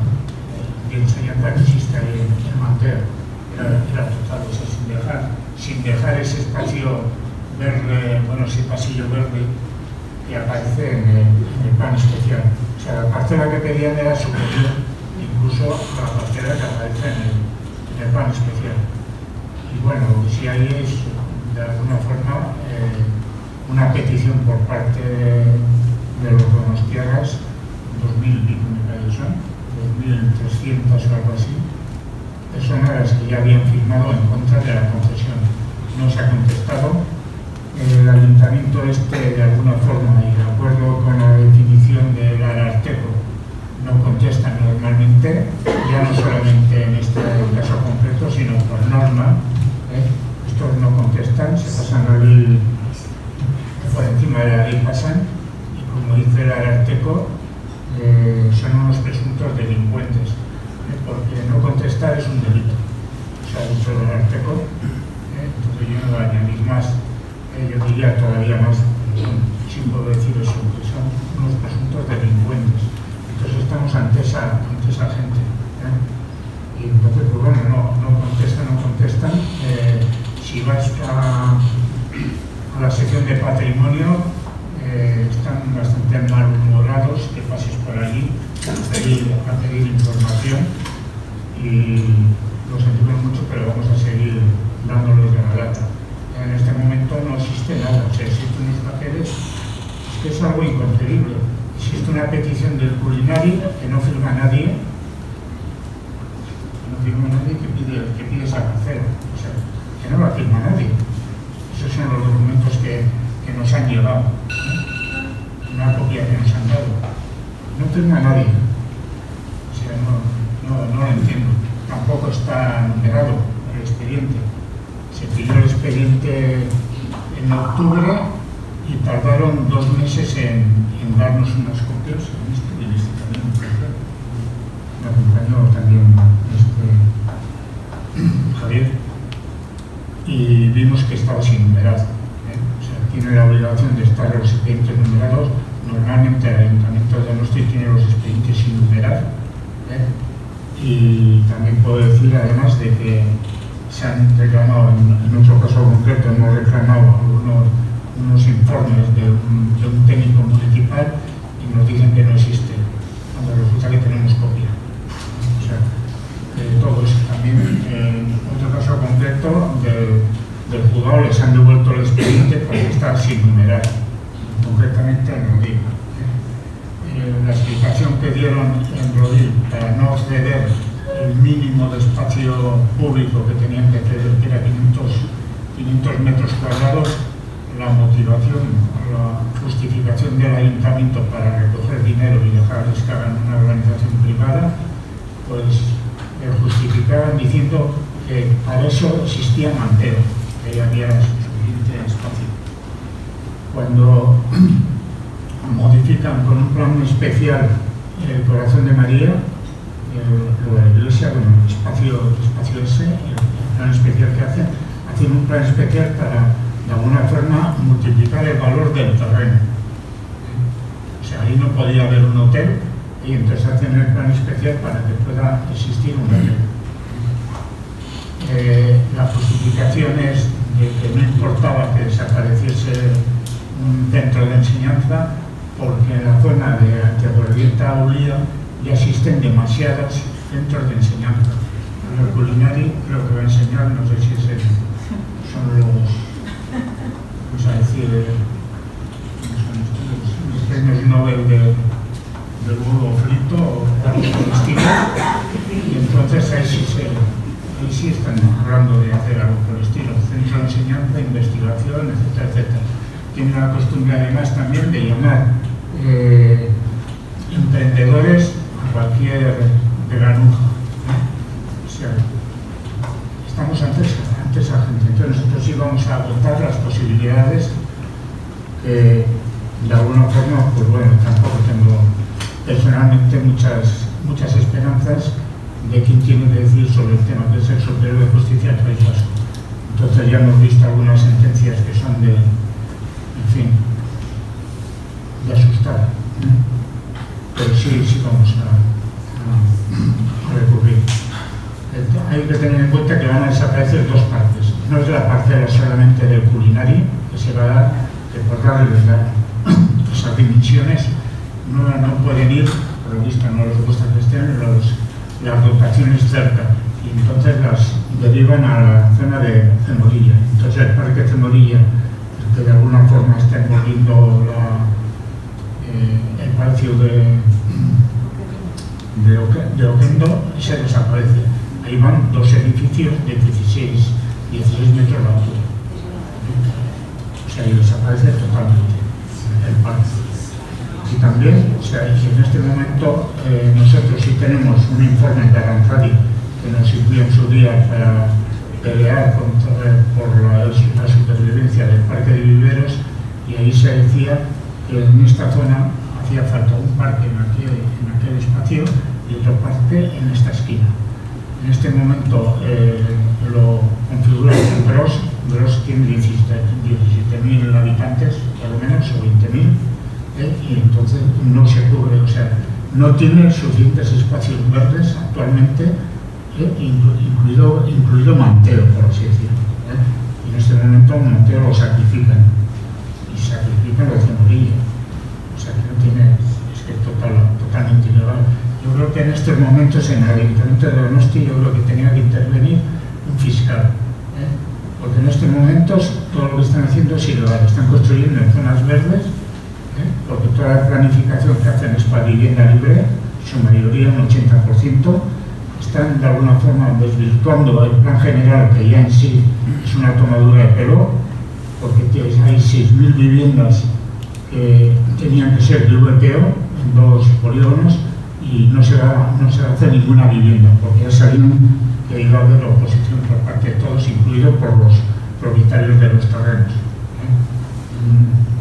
de enseñanza que existe ahí en Manter. Era total, o sea, sin dejar ese espacio verde, bueno, ese pasillo verde que aparece en el plan especial. O sea, la parcela que pedían era superior incluso a la parcela que aparece en el plan especial. Y bueno, si hay es de alguna forma una petición por parte de los donostiarras, 2.000 y pico me parece, 2.300 o algo así, personas a las que ya habían firmado en contra de la concesión. No se ha contestado. El ayuntamiento de alguna forma, y de acuerdo con la definición del Ararteko, no contestan normalmente, ya no solamente en este caso concreto, sino por norma. Estos no contestan, se pasan la ley, por encima de la ley pasan, y como dice el Ararteko, son unos presuntos delincuentes, porque no contestar es un delito. O sea, dicho el Ararteko, entonces yo no voy a añadir más. Yo diría todavía más, sí puedo decir eso, que son unos presuntos delincuentes. Entonces estamos ante esa gente. Y entonces, pues bueno, no contestan. Si vas a la sección de patrimonio, están bastante malhumorados, que pases por allí a pedir información. Y lo sentimos mucho, pero vamos a seguir dándoles de la lata. En este momento no existe nada, o sea, existen unos papeles, es que es algo inconcebible. Existe una petición del culinario que no firma nadie, que pide esa parcela, o sea, que no la firma nadie. Esos son los documentos que nos han llegado, una copia que nos han dado. No firma nadie, o sea, no lo entiendo. Tampoco está numerado el expediente. Se pidió el expediente en octubre y tardaron 2 meses en darnos unas copias. Me acompañó también Javier, y vimos que estaba sin numerar. O sea, tiene la obligación de estar los expedientes numerados. Normalmente el Ayuntamiento de Donosti tiene los expedientes sin numerar. Y también puedo decir, además, de que se han reclamado, en otro caso concreto, hemos reclamado unos informes de un técnico municipal y nos dicen que no existe, cuando resulta que tenemos copia. O sea, todo eso. También, en otro caso concreto, del juzgado les han devuelto el expediente porque está sin numerar, concretamente en Rodil. La explicación que dieron en Rodil para no ceder el mínimo de espacio público que tenían que ceder, que era 500 metros cuadrados, la motivación, la justificación del ayuntamiento para recoger dinero y dejarles que hagan una organización privada, pues justificaban diciendo que para eso existía Manter, que había suficiente espacio. Cuando modifican con un plan especial el Corazón de María, lo de la iglesia, con el espacio ese, el plan especial que hacen un plan especial para, de alguna forma, multiplicar el valor del terreno. O sea, ahí no podía haber un hotel, y entonces hacen el plan especial para que pueda existir un hotel. La justificación es de que no importaba que desapareciese un centro de enseñanza, porque en la zona de Anteguardieta Ulía ya existen demasiados centros de enseñanza. El culinario creo que va a enseñar, no sé si son los, vamos a decir, los premios Nobel del huevo frito o algo por el estilo, y entonces ahí sí están hablando de hacer algo por el estilo, centro de enseñanza, investigación, etcétera, etcétera. Tienen la costumbre además también de llamar emprendedores a cualquier granuja. O sea, estamos ante esa gente. Entonces nosotros íbamos a agotar las posibilidades que de alguna forma, pues bueno, tampoco tengo personalmente muchas esperanzas de quién tiene que decir sobre el tema del sexo superior de justicia del País Vasco. Entonces ya hemos visto algunas sentencias que son de, en fin, de asustar. Pero sí vamos a recurrir. Hay que tener en cuenta que van a desaparecer dos partes. No es la parcela solamente del culinario, que se va a dar, que por darles esas dimensiones no pueden ir, por lo visto no les gusta que estén las dotaciones cerca, y entonces las derivan a la zona de Morilla. Entonces el parque de Morilla, que de alguna forma está envolviendo el palacio de Oquendo, se desaparece. Ahí van dos edificios de 16 metros de altura. O sea, ahí desaparece totalmente el parque. Y también, o sea, en este momento nosotros sí tenemos un informe de Aranzadi que nos sirvió en su día para pelear por la supervivencia del parque de viveros, y ahí se decía que en esta zona hacía falta un parque en aquel espacio y otro parque en esta esquina. En este momento lo configura el Gros. Gros tiene 17.000 habitantes, por lo menos, o 20.000, y entonces no se cubre, o sea, no tiene suficientes espacios verdes actualmente, incluido Manteo, por así decirlo. Y en este momento Manteo lo sacrifican, y sacrifican los de Morilla. O sea, que no tiene, es que totalmente ilegal. Yo creo que en estos momentos en el Ayuntamiento de Donosti yo creo que tenía que intervenir un fiscal, porque en estos momentos todo lo que están haciendo es ilegal. Están construyendo en zonas verdes, porque toda la planificación que hacen es para vivienda libre, su mayoría, un 80%, están de alguna forma desvirtuando el plan general, que ya en sí es una tomadura de pelo, porque hay 6.000 viviendas que tenían que ser de VPO en 2 polígonos, y no se va a hacer ninguna vivienda, porque ya sabían que iba a haber oposición por parte de todos, incluido por los propietarios de los terrenos.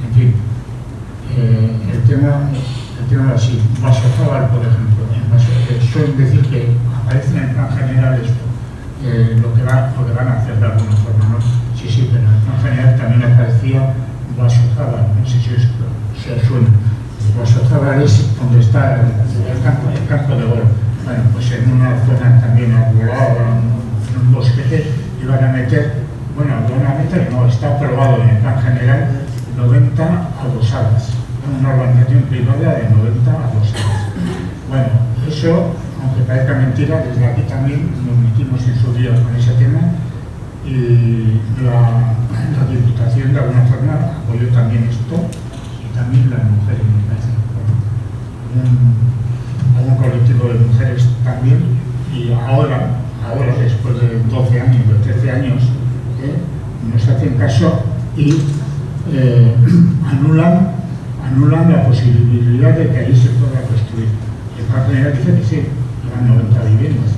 En fin, el tema así, Vasozábal, por ejemplo, suelen decir que aparece en el plan general esto, lo que van a hacer de alguna forma, ¿no? Sí, pero en el plan general también aparecía Vasozábal, no sé si os suena. Vasozábal es donde está el campo de golf. Bueno, pues en una zona también arbolada, en un bosquete, iban a meter, no, está aprobado en el plan general 90 adosadas, una urbanización privada de 90 adosadas. Bueno, eso, aunque parezca mentira, desde aquí también nos metimos en su día con ese tema, y la Diputación de alguna forma apoyó también esto, y también las mujeres, me parece. Un colectivo de mujeres también, y ahora después de 12 años, de 13 años, nos hacen caso y anulan la posibilidad de que ahí se pueda construir. El plan general dice que sí, eran 90 viviendas.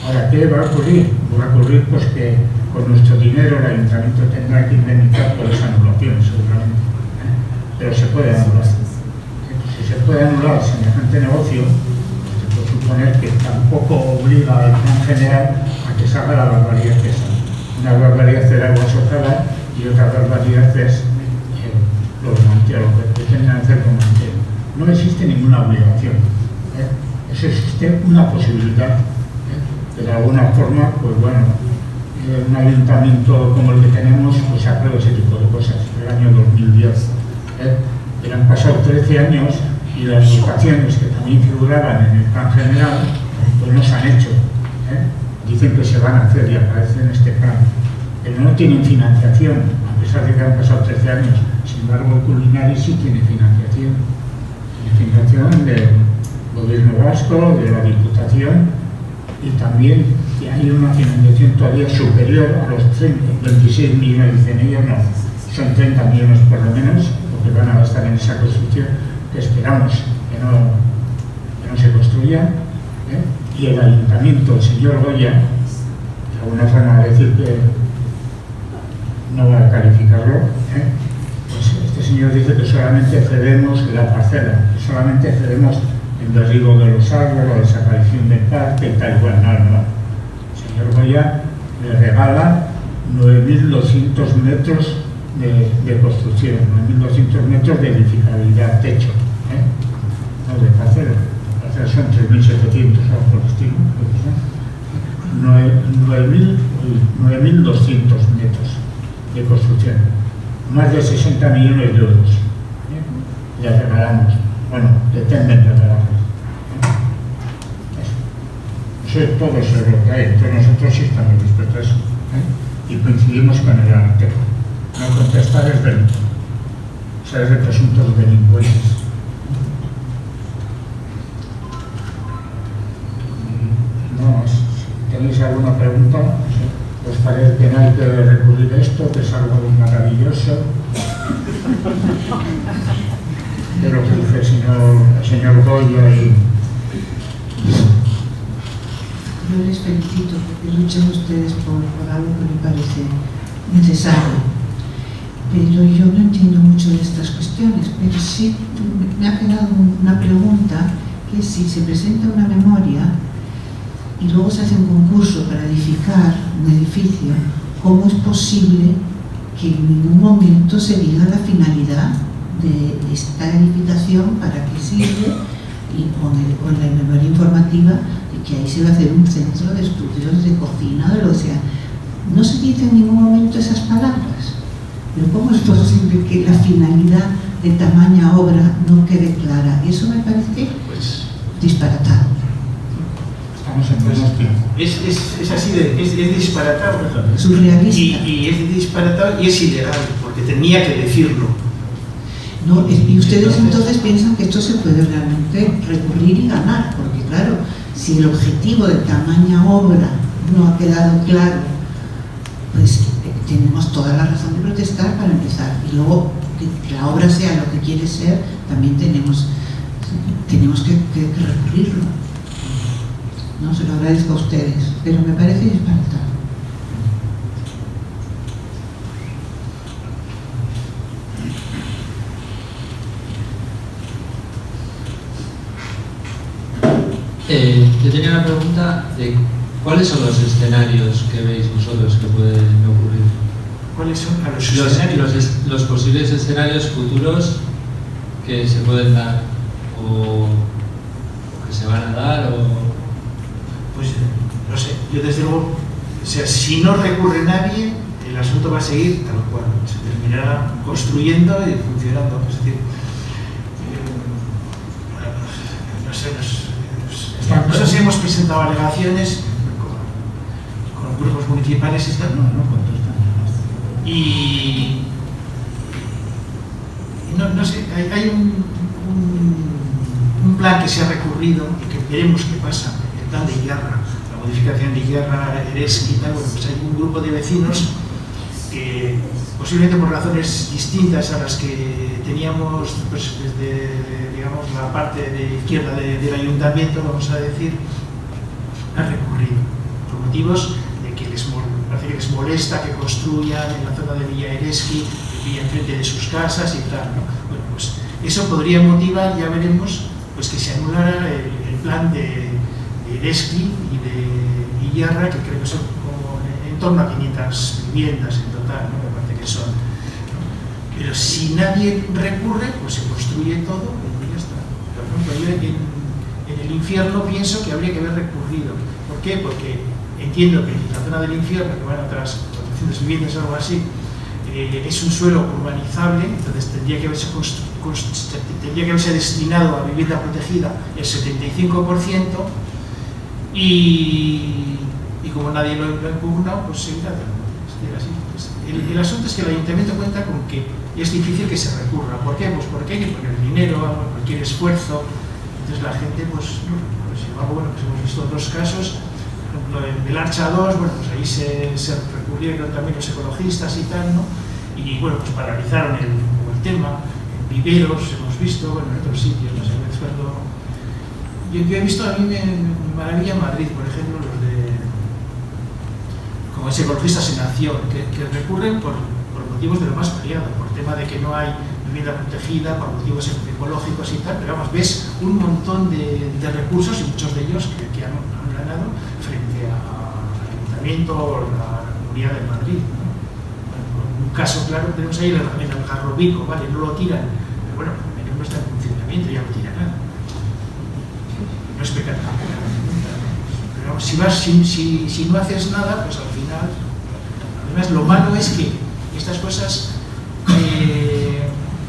Ahora, ¿qué va a ocurrir? Va a ocurrir pues que con nuestro dinero el ayuntamiento tendrá que indemnizar por esa anulación, seguramente. Pero se puede anular. Si se puede anular semejante negocio, se puede suponer que tampoco obliga al plan general a que salga la barbaridad que sale. Una barbaridad es el agua socavada y otra barbaridad es lo de Manteo, lo que pretenden hacer con Manteo. No existe ninguna obligación. Eso existe una posibilidad, que de alguna forma, pues bueno, un ayuntamiento como el que tenemos, pues aprueba ese tipo de cosas. El año 2010. Pero han pasado 13 años y las dotaciones que también figuraban en el plan general, pues no se han hecho. Dicen que se van a hacer y aparecen en este plan. Pero no tienen financiación, a pesar de que han pasado 13 años. Sin embargo, el Culinari sí tiene financiación. Tiene financiación del Gobierno vasco, de la Diputación, y también hay una financiación todavía superior a los 26 millones, dicen ellos, no, son 30 millones por lo menos, porque van a gastar en esa construcción, que esperamos que no se construya, y el ayuntamiento, el señor Goya, de alguna forma va a decir que no va a calificarlo, pues este señor dice que solamente cedemos la parcela, que solamente cedemos en derribo de los árboles, la desaparición del parque, tal cual. No. El señor Goya le regala 9.200 metros de construcción, 9.200 metros de edificabilidad, techo, no de parcela. Son 3.700 o por el estilo, 9.200 metros de construcción, más de 60 millones de euros. Le regalamos, bueno, pretenden regalarles. Eso es todo sobre lo que hay. Entonces nosotros sí estamos dispuestos a eso, y coincidimos con el arquitecto. No contestar es delito, o sea, es de presuntos delincuentes. No, si tenéis alguna pregunta, ¿os parece que no hay que recurrir a esto, que es algo maravilloso? De lo que dice el señor Goya y... Yo les felicito porque luchan ustedes por algo que me parece necesario. Pero yo no entiendo mucho de estas cuestiones, pero sí me ha quedado una pregunta, que es si se presenta una memoria y luego se hace un concurso para edificar un edificio, ¿cómo es posible que en ningún momento se diga la finalidad de esta edificación, para qué sirve, y con la memoria informativa de que ahí se va a hacer un centro de estudios de cocina, de lo sea? No se dice en ningún momento esas palabras. Pero ¿cómo es posible que la finalidad de tamaña obra no quede clara? Eso me parece disparatado. Estamos en buenos tiempos. Es así, es disparatado. Surrealista. Y es disparatado y es ilegal, porque tenía que decirlo. No, y ustedes entonces piensan que esto se puede realmente recurrir y ganar, porque claro, si el objetivo de tamaña obra no ha quedado claro, pues tenemos toda la razón de protestar para empezar, y luego que la obra sea lo que quiere ser, también tenemos que recurrirlo. No, se lo agradezco a ustedes, pero me parece disparatado. Yo tenía una pregunta de ¿cuáles son los escenarios que veis vosotros que pueden ocurrir? ¿Cuáles son los escenarios? Los posibles escenarios futuros que se pueden dar o que se van a dar Pues no sé, yo desde luego, o sea, si no recurre nadie, el asunto va a seguir tal cual, se terminará construyendo y funcionando. Es decir, no sé si hemos presentado alegaciones con grupos municipales y tal, no sé, hay un plan que se ha recurrido y que veremos qué pasa, el plan de Iyarra, la modificación de Iyarra, Ereski y tal. Bueno, pues hay un grupo de vecinos que posiblemente por razones distintas a las que teníamos pues, desde digamos, la parte de izquierda del ayuntamiento, vamos a decir, han recurrido por motivos de que parece que les molesta que construyan en la zona de Villa Ereski, Villa enfrente de sus casas y tal, ¿no? Bueno, pues eso podría motivar, ya veremos, pues que se anulara el plan de Ereski y de Iyarra, que creo que son como en torno a 500 viviendas en total, ¿no? Me parece que son, ¿no? Pero si nadie recurre, pues se construye todo y ya está. Por ejemplo, yo en el infierno pienso que habría que haber recurrido. ¿Por qué? Porque entiendo que en la zona del infierno, que van a otras 400 viviendas o algo así, es un suelo urbanizable, entonces tendría que haberse destinado a vivienda protegida el 75%, y como nadie lo ha impugnado, pues seguirá así. El asunto es que el ayuntamiento cuenta con que es difícil que se recurra. ¿Por qué? Pues porque hay que poner dinero, cualquier esfuerzo. Entonces la gente, pues hemos visto otros casos, por ejemplo en el Archa 2, bueno, pues ahí se recurrieron también los ecologistas y tal, ¿no? Y bueno, pues paralizaron el tema. En Viveros hemos visto, bueno, en otros sitios, no sé, yo he visto, a mí me maravilla Madrid, por ejemplo, los de como es Ecologistas en Acción, que recurren por motivos de lo más variado, por tema de que no hay vivienda protegida por motivos ecológicos y tal, pero vamos, ves un montón de recursos y muchos de ellos que han ganado frente al Ayuntamiento o la Comunidad de Madrid, ¿no? Un caso claro tenemos ahí en el Algarrobico, ¿vale? No lo tiran, pero bueno, no está en funcionamiento, ya no tira nada. No es pecado. Pero si no haces nada, pues al final, además lo malo es que estas cosas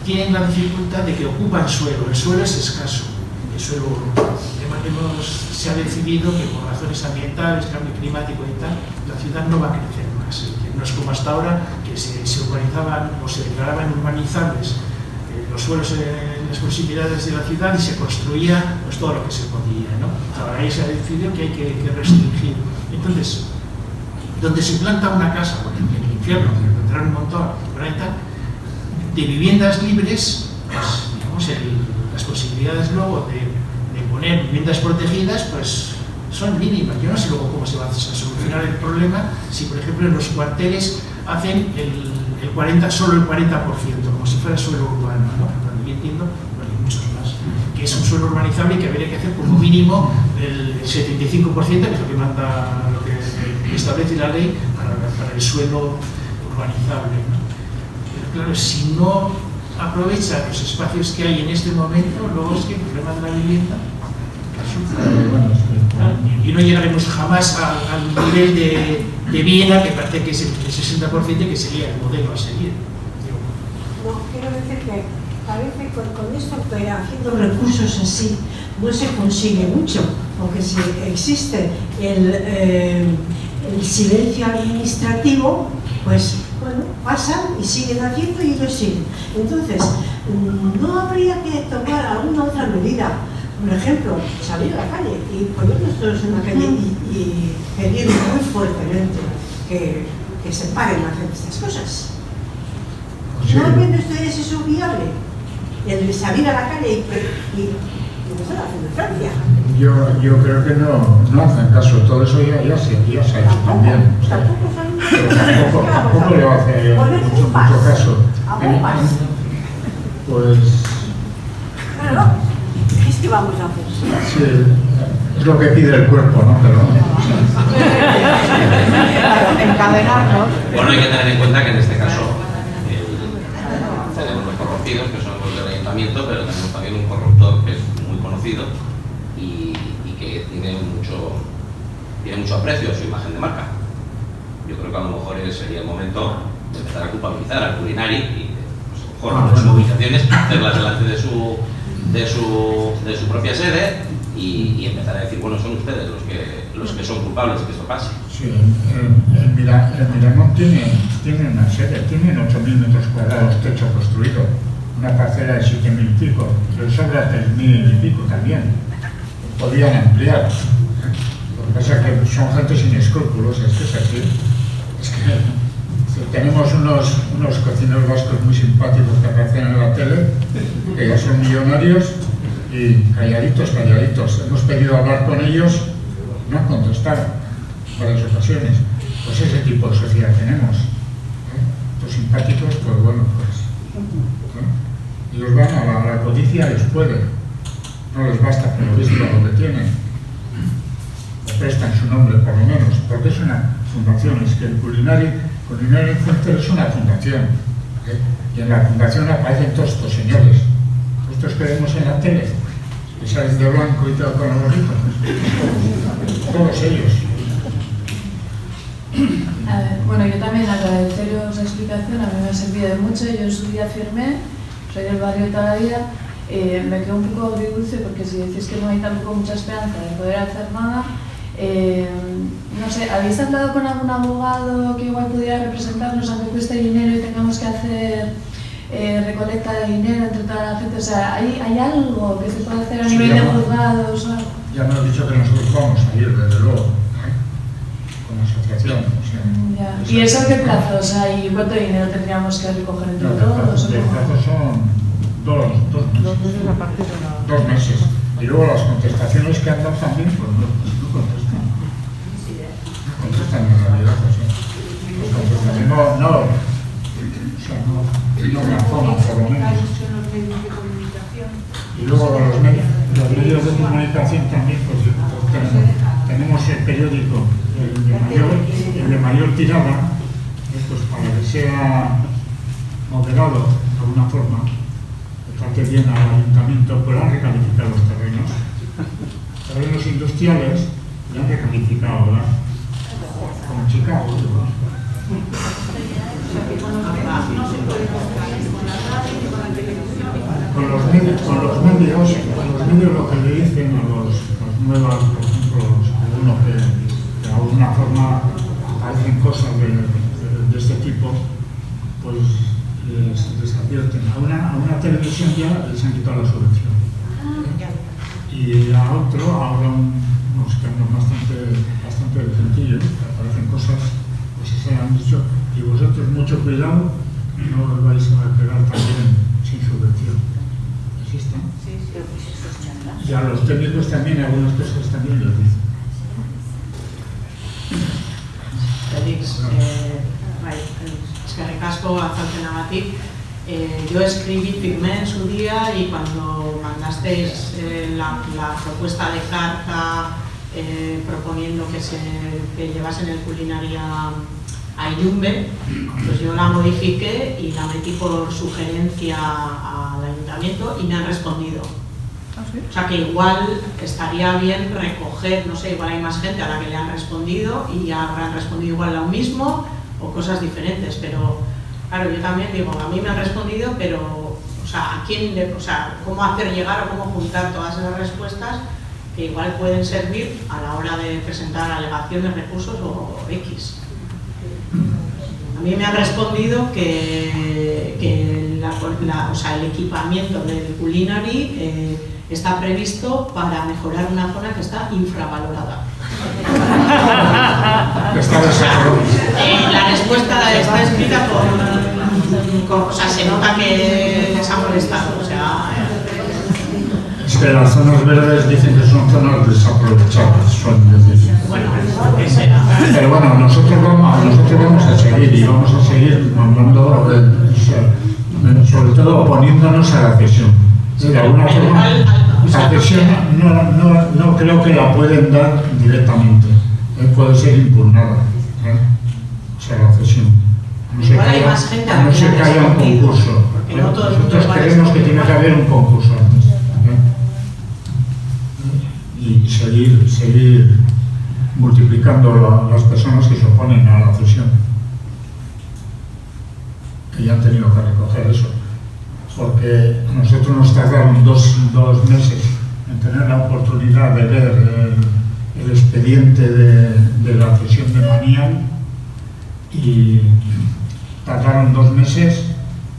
tienen la dificultad de que ocupan suelo, el suelo es escaso, el suelo se ha decidido que por razones ambientales, cambio climático y tal, la ciudad no va a crecer más. No es como hasta ahora que se urbanizaban o se declaraban urbanizables los suelos en las proximidades de la ciudad y se construía pues todo lo que se podía, ¿no? Ahora ahí se ha decidido que hay que restringir. Entonces, donde se planta una casa, bueno, en el infierno, que encontraron un montón, de viviendas libres, pues, digamos, las posibilidades luego de poner viviendas protegidas, pues son mínimas. Yo no sé luego cómo se va a solucionar el problema si, por ejemplo, en los cuarteles hacen solo el 40%, como si fuera suelo urbano, ¿no? Cuando yo entiendo, bueno, hay muchos más, que es un suelo urbanizable y que habría que hacer como mínimo el 75%, que es lo que manda, lo que establece la ley para el suelo urbanizable, ¿no? Pero claro, si no aprovecha los espacios que hay en este momento, luego es que el problema de la vivienda y no llegaremos jamás al nivel de Viena, que parece que es el 60%, que sería el modelo a seguir. No, quiero decir que parece que con esto que haciendo recursos así no se consigue mucho, porque si existe el silencio administrativo, pues bueno, pasan y siguen haciendo y ellos siguen. Entonces, no habría que tomar alguna otra medida. Por ejemplo, salir a la calle y ponernos todos en la calle y pedir muy fuertemente que se paren a hacer estas cosas. Sí. ¿No ven ustedes eso viable? El de salir a la calle y empezar a hacer en Francia. Yo creo que no hacen caso, todo eso ya se ha hecho también. O sea, tampoco le hace mucho caso. Pues... Claro. ¿Qué vamos a hacer? Sí, es lo que pide el cuerpo, ¿no? Pero... encadenarnos. Bueno, hay que tener en cuenta que en este caso tenemos los corrompidos, que son los del ayuntamiento, pero tenemos también un corruptor que es muy conocido y que tiene mucho aprecio a su imagen de marca. Yo creo que a lo mejor sería el momento de empezar a culpabilizar al Culinari y pues, a lo mejor sus ubicaciones, hacerlas delante de su propia sede y empezar a decir, bueno, son ustedes los que son culpables de que esto pase. Sí, el Miramón tiene una sede, tienen 8.000 metros cuadrados techo construido, una parcela de 7.000 y pico, pero sobra 3.000 y pico también. Podrían ampliar. Lo que pasa es que son gente sin escrúpulos, es que es así. Es que tenemos unos cocineros vascos muy simpáticos que aparecen en la tele, que ya son millonarios y calladitos. Hemos pedido hablar con ellos, no han contestado en varias ocasiones. Pues ese tipo de sociedad tenemos. Los simpáticos, pues bueno, ellos van a la codicia, les puede. No les basta con lo visto lo que tienen. Le prestan su nombre, por lo menos, porque es una fundación. Es que el Culinari Center es una fundación. Y en la fundación aparecen todos estos señores. Estos que vemos en la tele, que salen de blanco y todo con los gorritos. Todos ellos. Bueno, yo también agradeceros la explicación, a mí me ha servido de mucho. Yo en su día firmé, soy del barrio de toda la vida. Me quedo un poco agridulce porque si decís que no hay tampoco mucha esperanza de poder hacer nada, no sé, ¿habéis hablado con algún abogado que igual pudiera representarnos aunque cueste dinero y tengamos que hacer recolecta de dinero entre toda la gente? O sea, ¿hay algo que se puede hacer a nivel de juzgados o algo? Ya me has dicho que nosotros vamos a ir, desde luego, con la asociación. O sea, ¿y eso qué plazos hay? ¿Cuánto dinero tendríamos que recoger entre todos? Los plazos son 2 meses. Y luego las contestaciones que han dado también, pues no contestan. No contestan en realidad. O sea, no razonan, por lo menos. de comunicación también, pues tenemos el periódico, el de mayor tirada, pues para que sea moderado de alguna forma, que trate bien al ayuntamiento, pues han recalificado los terrenos. Terrenos industriales ya han recalificado, ¿verdad? Como Chicago, ¿verdad? Con los medios lo que le dicen a los nuevos, por ejemplo, algunos que de alguna forma hacen cosas de este tipo, pues les advierten. A una televisión ya les han quitado la subvención. Y a otro, ahora unos cambios bastante sencillos, que aparecen cosas, pues se han dicho, y vosotros mucho cuidado, no os vais a quedar también sin subvención. ¿Existen? Sí, sí. Y a los técnicos también, algunas cosas también les dicen. Félix, eskerrik asko azalpenagatik. Yo escribí, firmé en su día y cuando mandasteis la propuesta de carta proponiendo que llevasen el culinaria a Ilumbe, pues yo la modifiqué y la metí por sugerencia al ayuntamiento y me han respondido. O sea que igual estaría bien recoger, no sé, igual hay más gente a la que le han respondido y habrán respondido igual lo mismo o cosas diferentes, pero claro, yo también digo, a mí me han respondido, pero o sea, cómo hacer llegar o cómo juntar todas esas respuestas que igual pueden servir a la hora de presentar alegaciones, recursos o X. A mí me han respondido que el equipamiento del culinary está previsto para mejorar una zona que está infravalorada. La respuesta está escrita o sea, se nota que les ha molestado. O sea, es que las zonas verdes dicen que son zonas desaprovechadas, suelen decir. Bueno, que será. Pero bueno, nosotros vamos a seguir y vamos a seguir mandando, sobre todo oponiéndonos a la cesión. De alguna forma, la cesión no creo que la pueden dar directamente, puede ser impugnada, o sea, la cesión. No se calla un concurso. Nosotros creemos que tiene que haber un concurso antes. Y seguir multiplicando las personas que se oponen a la cesión, que ya han tenido que recoger eso. Porque nosotros nos tardaron dos meses en tener la oportunidad de ver el expediente de la cesión de Manial y tardaron 2 meses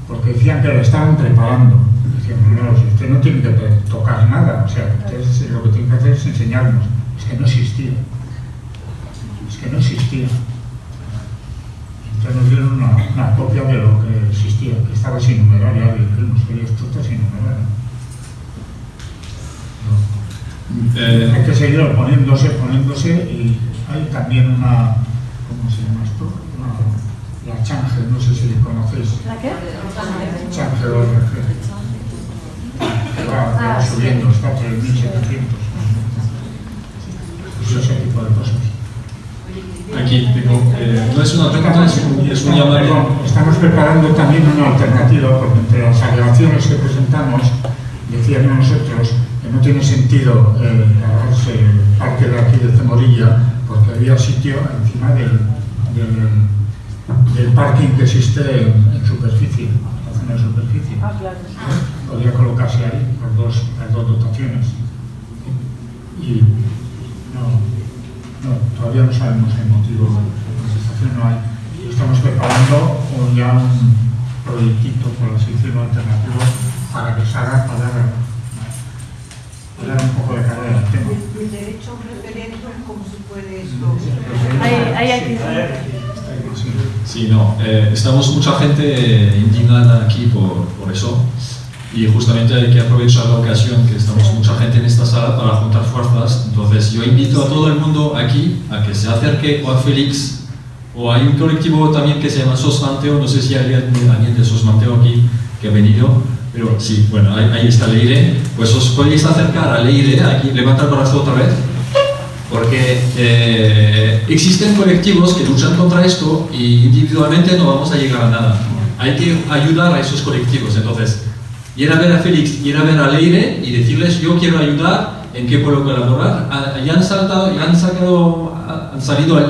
porque decían que lo estaban preparando. Decían, no, si usted no tiene que tocar nada, o sea, usted lo que tiene que hacer es enseñarnos. Es que no existía. Entonces nos dieron una copia de lo que existía, que estaba sin numerar, ya dijimos que esto está sin numerar. No. Hay que seguir poniéndose y hay también una, ¿cómo se llama esto? La Change, no sé si conocéis. ¿La qué? Change ORG. Que va subiendo, está por el 1700. Pues ese tipo de cosas. Aquí tengo, no es una pregunta, es un llamado. Estamos preparando también una alternativa, porque entre las alegaciones que presentamos, decíamos nosotros que no tiene sentido agarrarse el parque de aquí de Zamorilla, porque había sitio encima del parking que existe en superficie, la zona de superficie. Claro. Podría colocarse ahí las dos dotaciones. Y todavía no sabemos el motivo de la contestación, no hay. Estamos preparando ya un proyectito por la sección alternativa para que se haga, para dar un poco de carrera al tema. ¿El derecho a un referéndum cómo se puede eso? Hay aquí. Sí, no, estamos mucha gente indignada aquí por eso. Y justamente hay que aprovechar la ocasión que estamos mucha gente en esta sala para juntar fuerzas. Entonces yo invito a todo el mundo aquí a que se acerque o a Félix, o hay un colectivo también que se llama Sosmanteo, no sé si hay alguien de Sosmanteo aquí que ha venido, Pero sí, bueno, ahí está Leire. Pues os podéis acercar a Leire, aquí, levanta el brazo otra vez, porque existen colectivos que luchan contra esto y individualmente no vamos a llegar a nada. Hay que ayudar a esos colectivos. Entonces, ir a ver a Félix, ir a ver a Leire y decirles: yo quiero ayudar, ¿en qué puedo colaborar? Ya han salido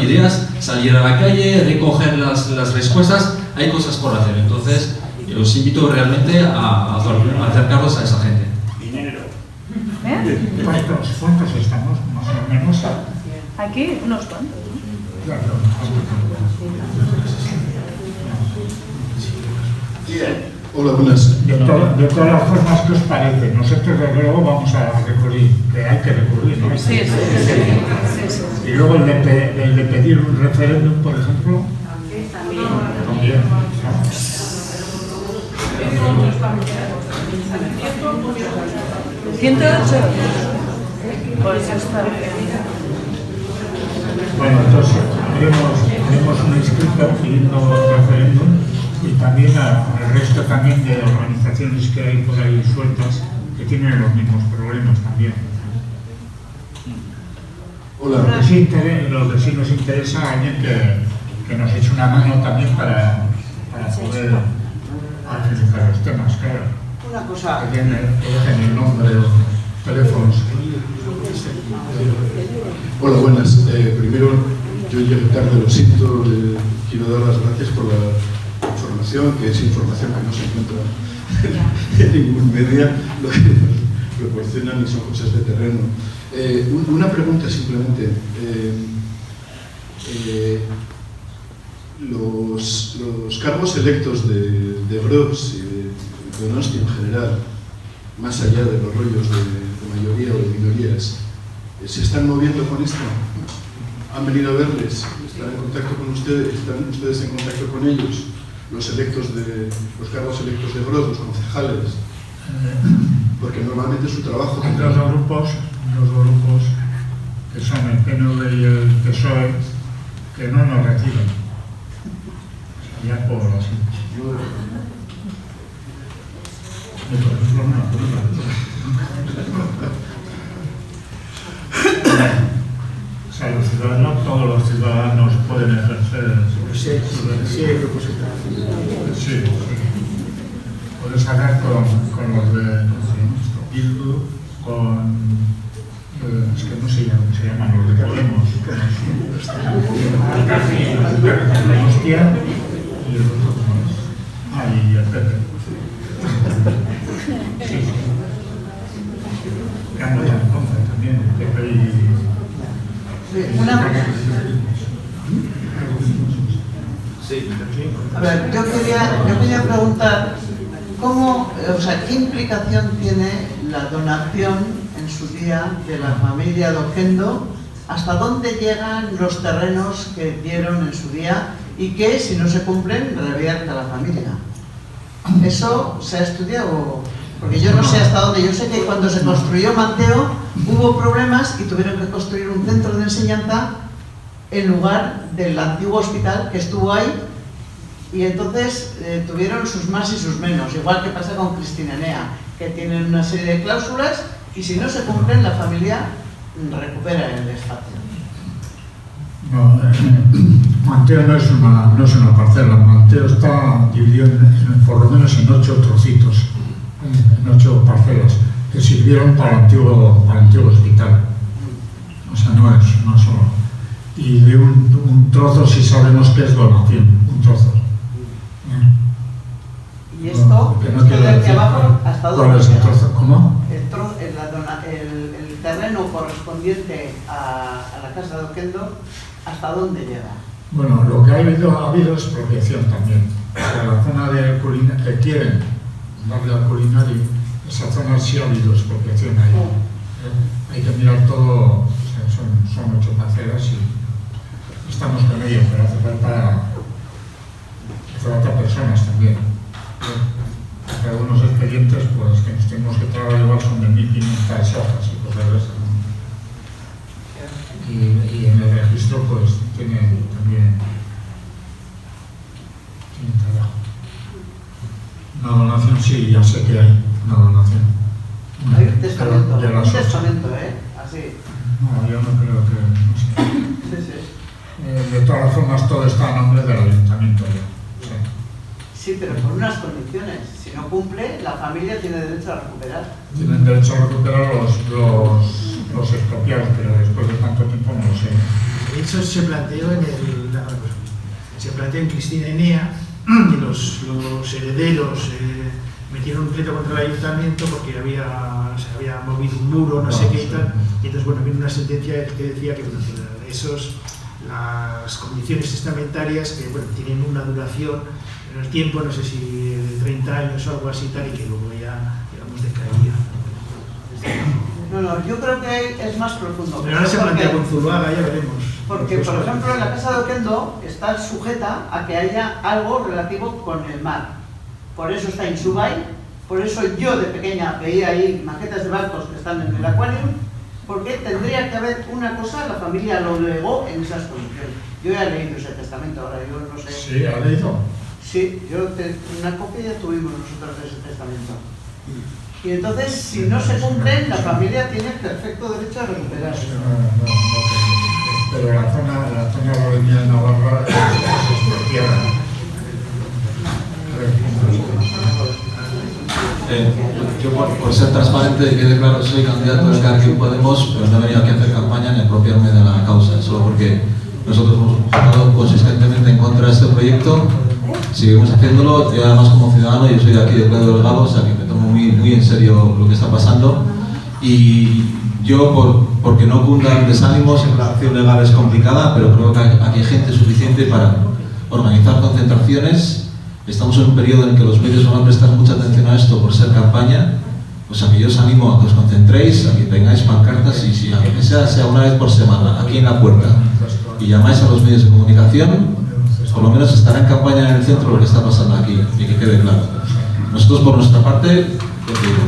ideas, salir a la calle, recoger las respuestas, hay cosas por hacer. Entonces, os invito realmente a acercaros a esa gente. Dinero. ¿Cuántos estamos, más o menos? Aquí unos cuantos. Hola, buenas. De todas las formas, ¿qué os parece? Nosotros desde luego vamos a recurrir, que hay que recurrir, ¿no? Sí. Y luego el de pedir un referéndum, por ejemplo, también. 108. Pues está bien. Bueno, entonces haremos un escrito pidiendo un referéndum y también al resto también de organizaciones que hay por ahí sueltas que tienen los mismos problemas también. Hola. Lo que sí nos interesa alguien que nos eche una mano también para poder agilizar los temas, claro. Una cosa. Que dejen el nombre, teléfonos. Hola, buenas. Primero, yo llegué tarde, lo siento. Quiero dar las gracias por la información, que es información que no se encuentra en ningún medio. Lo que nos proporcionan y son cosas de terreno. Una pregunta simplemente. Los cargos electos de Brox y de Donosti en general, más allá de los rollos de mayoría o de minorías, ¿se están moviendo con esto? ¿Han venido a verles? ¿Están en contacto con ustedes? ¿Están ustedes en contacto con ellos? Los cargos electos de Brox, los concejales, porque normalmente su trabajo... Hay dos grupos que son el PNV y el PSOE que no nos reciben. Ya por así. O sea, los ciudadanos, todos los ciudadanos pueden ejercer sí. Puedes hablar con los de Bildu, es que no sé cómo se llaman los de Podemos, Hostia y el otro como es. Y el Pepe. Sí. Que han votado en contra también, el Pepe y... A ver, yo quería preguntar ¿qué implicación tiene la donación en su día de la familia de Oquendo? ¿Hasta dónde llegan los terrenos que dieron en su día y que, si no se cumplen, revierte a la familia? ¿Eso se ha estudiado? Porque yo no sé hasta dónde. Yo sé que cuando se construyó Manteo hubo problemas y tuvieron que construir un centro de enseñanza en lugar del antiguo hospital que estuvo ahí, y entonces tuvieron sus más y sus menos, igual que pasa con Cristina Enea, que tienen una serie de cláusulas y si no se cumplen la familia recupera el espacio. No, Manteo no es una parcela. Manteo está dividido por lo menos en 8 trocitos, en 8 parcelas que sirvieron para el antiguo hospital. O sea, no es solo. Y de un trozo sí sabemos que es donación, un trozo. ¿Y esto? No quiero ¿Desde decir abajo hasta dónde? ¿Cuál es el trozo? ¿Cómo? El terreno correspondiente a la casa de Oquendo, ¿hasta dónde llega? Bueno, lo que ha habido es expropiación también. La zona de Culinario, que quieren darle al Culinario, esa zona sí ha habido expropiación ahí. Hay que mirar todo, o sea, son 8 parcelas y estamos con ello, pero hace falta personas también. Porque algunos expedientes pues, que nos tenemos que trabajar igual son de 1500 hojas y cosas de esas. Y en el registro pues tiene también trabajo. Una donación, sí, ya sé que hay una donación. Hay un testamento, De las un 8. testamento, así. No, yo no creo que... No sé. Sí, sí. De todas formas, todo está a nombre del ayuntamiento. Sí. Sí, pero con unas condiciones. Si no cumple, la familia tiene derecho a recuperar. Tienen derecho a recuperar los expropiados, pero después de tanto tiempo no lo sé. De hecho, se planteó en Cristina Enea, que los herederos metieron un pleito contra el ayuntamiento porque se había movido un muro, no sé qué y tal. Y entonces, bueno, vino una sentencia que decía que las condiciones testamentarias que tienen una duración en el tiempo, no sé si de 30 años o algo así tal, y que luego ya, digamos, decaía. No, yo creo que es más profundo. Pero ahora se plantea con Zuluaga, ya veremos. Porque, por ejemplo, en la casa de Oquendo está sujeta a que haya algo relativo con el mar. Por eso está Insubay, por eso yo de pequeña veía ahí maquetas de barcos que están en el acuario, porque tendría que haber una cosa, la familia lo legó en esas condiciones. Yo ya he leído ese testamento, ahora yo no sé. Sí, ¿ha leído? Sí, una copia ya tuvimos nosotros de ese testamento. Y entonces, si no se cumple, la familia tiene perfecto derecho a recuperarse. Pero la zona loreña de Navarra es expropiada. Yo por ser transparente y quede claro, soy candidato de Elkarrekin Podemos, pero no he venido aquí a hacer campaña ni a apropiarme de la causa, solo porque nosotros hemos votado consistentemente en contra de este proyecto, seguimos haciéndolo. Yo además como ciudadano, yo soy de aquí de Pedro Delgado, o sea que me tomo muy en serio lo que está pasando, y yo porque no cundan desánimos, la acción legal es complicada, pero creo que aquí hay gente suficiente para organizar concentraciones. Estamos en un periodo en que los medios van a prestar mucha atención a esto por ser campaña, o sea que yo os animo a que os concentréis, a que tengáis pancartas y si aunque sea una vez por semana, aquí en la puerta, y llamáis a los medios de comunicación, por lo menos estará en campaña en el centro lo que está pasando aquí, y que quede claro. Nosotros por nuestra parte,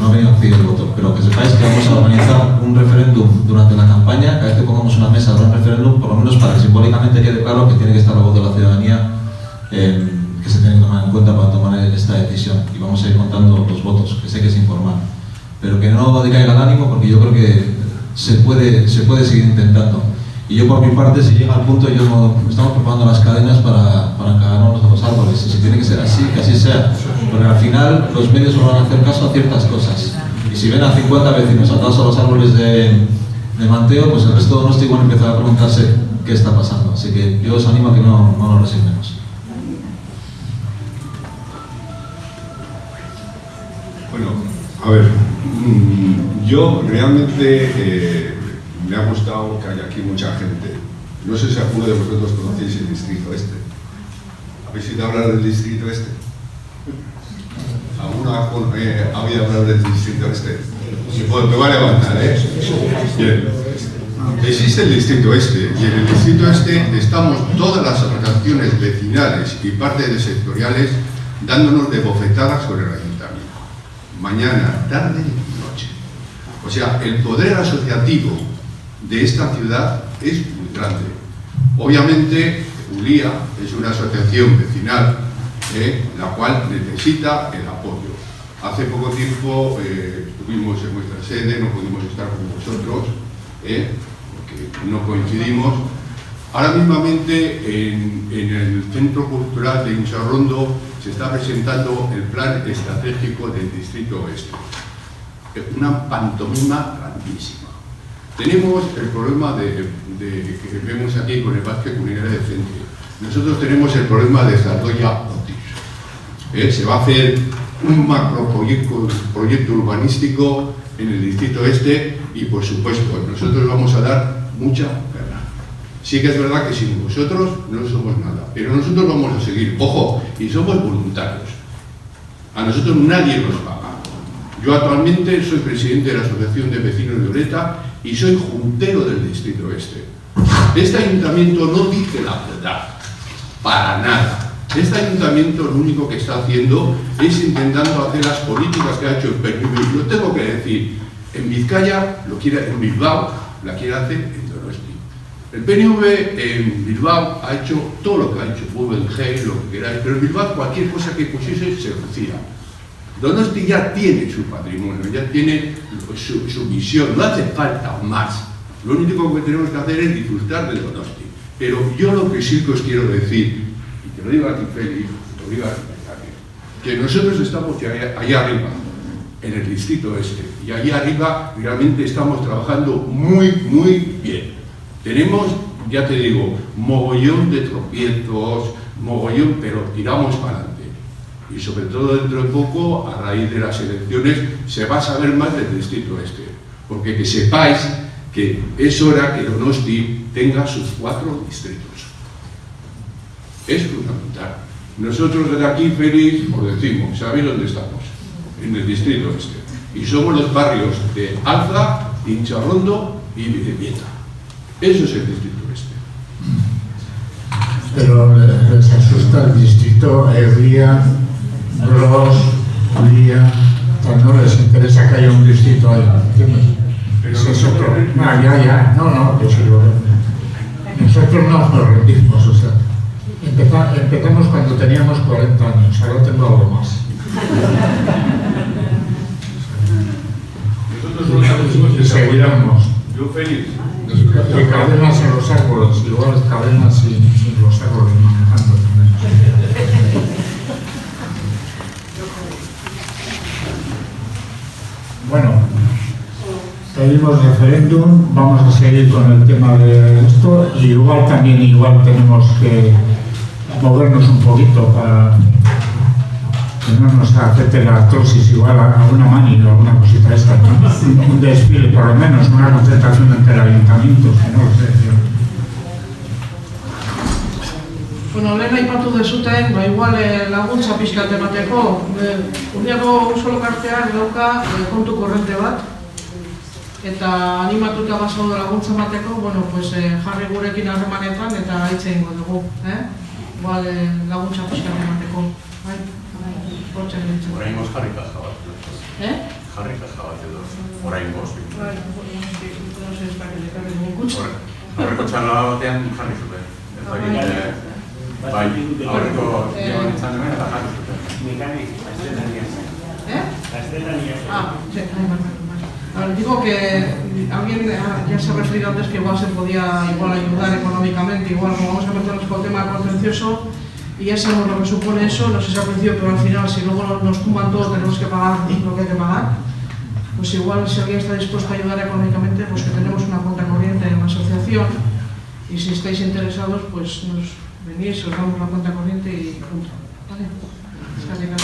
no ha venido a pedir el voto, pero que sepáis que vamos a organizar un referéndum durante la campaña, cada vez que pongamos una mesa habrá un referéndum, por lo menos para que simbólicamente quede claro que tiene que estar la voz de la ciudadanía que se tiene que tomar en cuenta para tomar esta decisión, y vamos a ir contando los votos, que sé que es informal, pero que no decaiga el ánimo, porque yo creo que se puede seguir intentando. Y yo por mi parte, si llega al punto, estamos preparando las cadenas para encadenarnos a los árboles, y si tiene que ser así, que así sea, porque al final los medios no van a hacer caso a ciertas cosas, y si ven a 50 vecinos atados a los árboles de Manteo, pues el resto de Donosti igual empezará a preguntarse qué está pasando, así que yo os animo a que no nos resignemos. Bueno, a ver, yo realmente me ha gustado que haya aquí mucha gente. No sé si alguno de vosotros conocéis el distrito este. ¿Habéis ido a hablar del distrito este? ¿Alguno ha oído hablar del distrito este? Me va a levantar, ¿eh? Bien. Existe el distrito este, y en el distrito este estamos todas las asociaciones vecinales y partes de sectoriales dándonos de bofetadas con el ayuntamiento. Mañana, tarde y noche. O sea, el poder asociativo de esta ciudad es muy grande. Obviamente, Ulía es una asociación vecinal, la cual necesita el apoyo. Hace poco tiempo estuvimos en vuestra sede, no pudimos estar con vosotros, porque no coincidimos. Ahora mismamente en el Centro Cultural de Incharrondo se está presentando el plan estratégico del Distrito Oeste. Una pantomima grandísima. Tenemos el problema que vemos aquí con el Parque Culinario de Centro. Nosotros tenemos el problema de Zardoya Otis. Se va a hacer un macroproyecto urbanístico en el Distrito Este y, por supuesto, nosotros vamos a dar mucha guerra. Sí que es verdad que sin vosotros no somos nada, pero nosotros vamos a seguir. Ojo, y somos voluntarios. A nosotros nadie nos paga. Yo actualmente soy presidente de la Asociación de Vecinos de Oreta y soy juntero del Distrito Este. Este ayuntamiento no dice la verdad, para nada. Este ayuntamiento lo único que está haciendo es intentando hacer las políticas que ha hecho el PNV. Y lo tengo que decir, en Vizcaya lo quiere, en Bilbao la quiere hacer en Donosti. El PNV en Bilbao ha hecho todo lo que ha hecho, Guggenheim, lo que queráis, pero en Bilbao cualquier cosa que pusiese se lucía. Donosti ya tiene su patrimonio, ya tiene su visión, no hace falta más. Lo único que tenemos que hacer es disfrutar de Donosti. Pero yo lo que sí que os quiero decir, y te lo digo a ti, Félix, te lo digo a ti, que nosotros estamos allá arriba, en el distrito este, y allá arriba realmente estamos trabajando muy, muy bien. Tenemos, ya te digo, mogollón de tropiezos, mogollón, pero tiramos para adelante. Y sobre todo dentro de poco, a raíz de las elecciones, se va a saber más del distrito este. Porque que sepáis que es hora que Donosti tenga sus 4 distritos. Es fundamental. Nosotros desde aquí, Félix, os decimos, ¿sabéis dónde estamos? En el distrito este. Y somos los barrios de Alza, Incharrondo y Videvieta. Eso es el distrito este. Pero les asusta el distrito Eguía, Gros, Uría, no les interesa que haya un distrito ahí, ¿entiendes? Pero es otro. Ya, no, que sí, nosotros no nos rendimos, o sea, empezamos cuando teníamos 40 años, ahora tengo algo más. Y seguiremos. Yo feliz. Y cadenas en los árboles, igual cadenas en los árboles manejando también. Bueno, pedimos referéndum, vamos a seguir con el tema de esto y igual tenemos que movernos un poquito para que no nos afecte la artrosis, igual a una mani o alguna cosita esta, ¿no? Un desfile por lo menos, una concentración entre ayuntamientos, que no lo sé. Bueno, lehen aipatu dezuten, igual laguntza pixkat emateko, Urriako Auzo Elkarteak dauka kontu korrente bat, eta animatuta bazaude laguntza emateko, jarri gurekin harremanetan eta hitz egingo dugu, igual laguntza pixkat emateko, bai? Oraingoz jarri kaja bat. Jarri kaja bat edo, oraingoz. Horreko txarla batean jarri zuten. Bai, aurreko joan izan hemen eta jarri zuten. Mekanik, digo que alguien ya se ha referido antes que igual se podía ayudar económicamente, igual como vamos a meternos con el tema contencioso y ya sabemos lo que supone eso, no sé si al principio, pero al final si luego nos tumban todo tenemos que pagar lo que hay que pagar, pues igual si alguien está dispuesto a ayudar económicamente, pues que tenemos una cuenta corriente en la asociación y si estáis interesados pues nos venís, os damos la cuenta corriente y punto. ¿Vale? Está bien.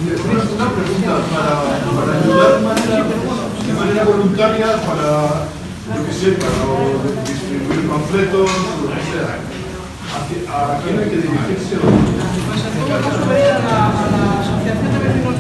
Una pregunta para ayudar de manera voluntaria para, yo que sé, para distribuir panfletos, lo que sea. ¿A quién hay que dirigirse? Pues en todo caso venir a la Asociación de Vecinos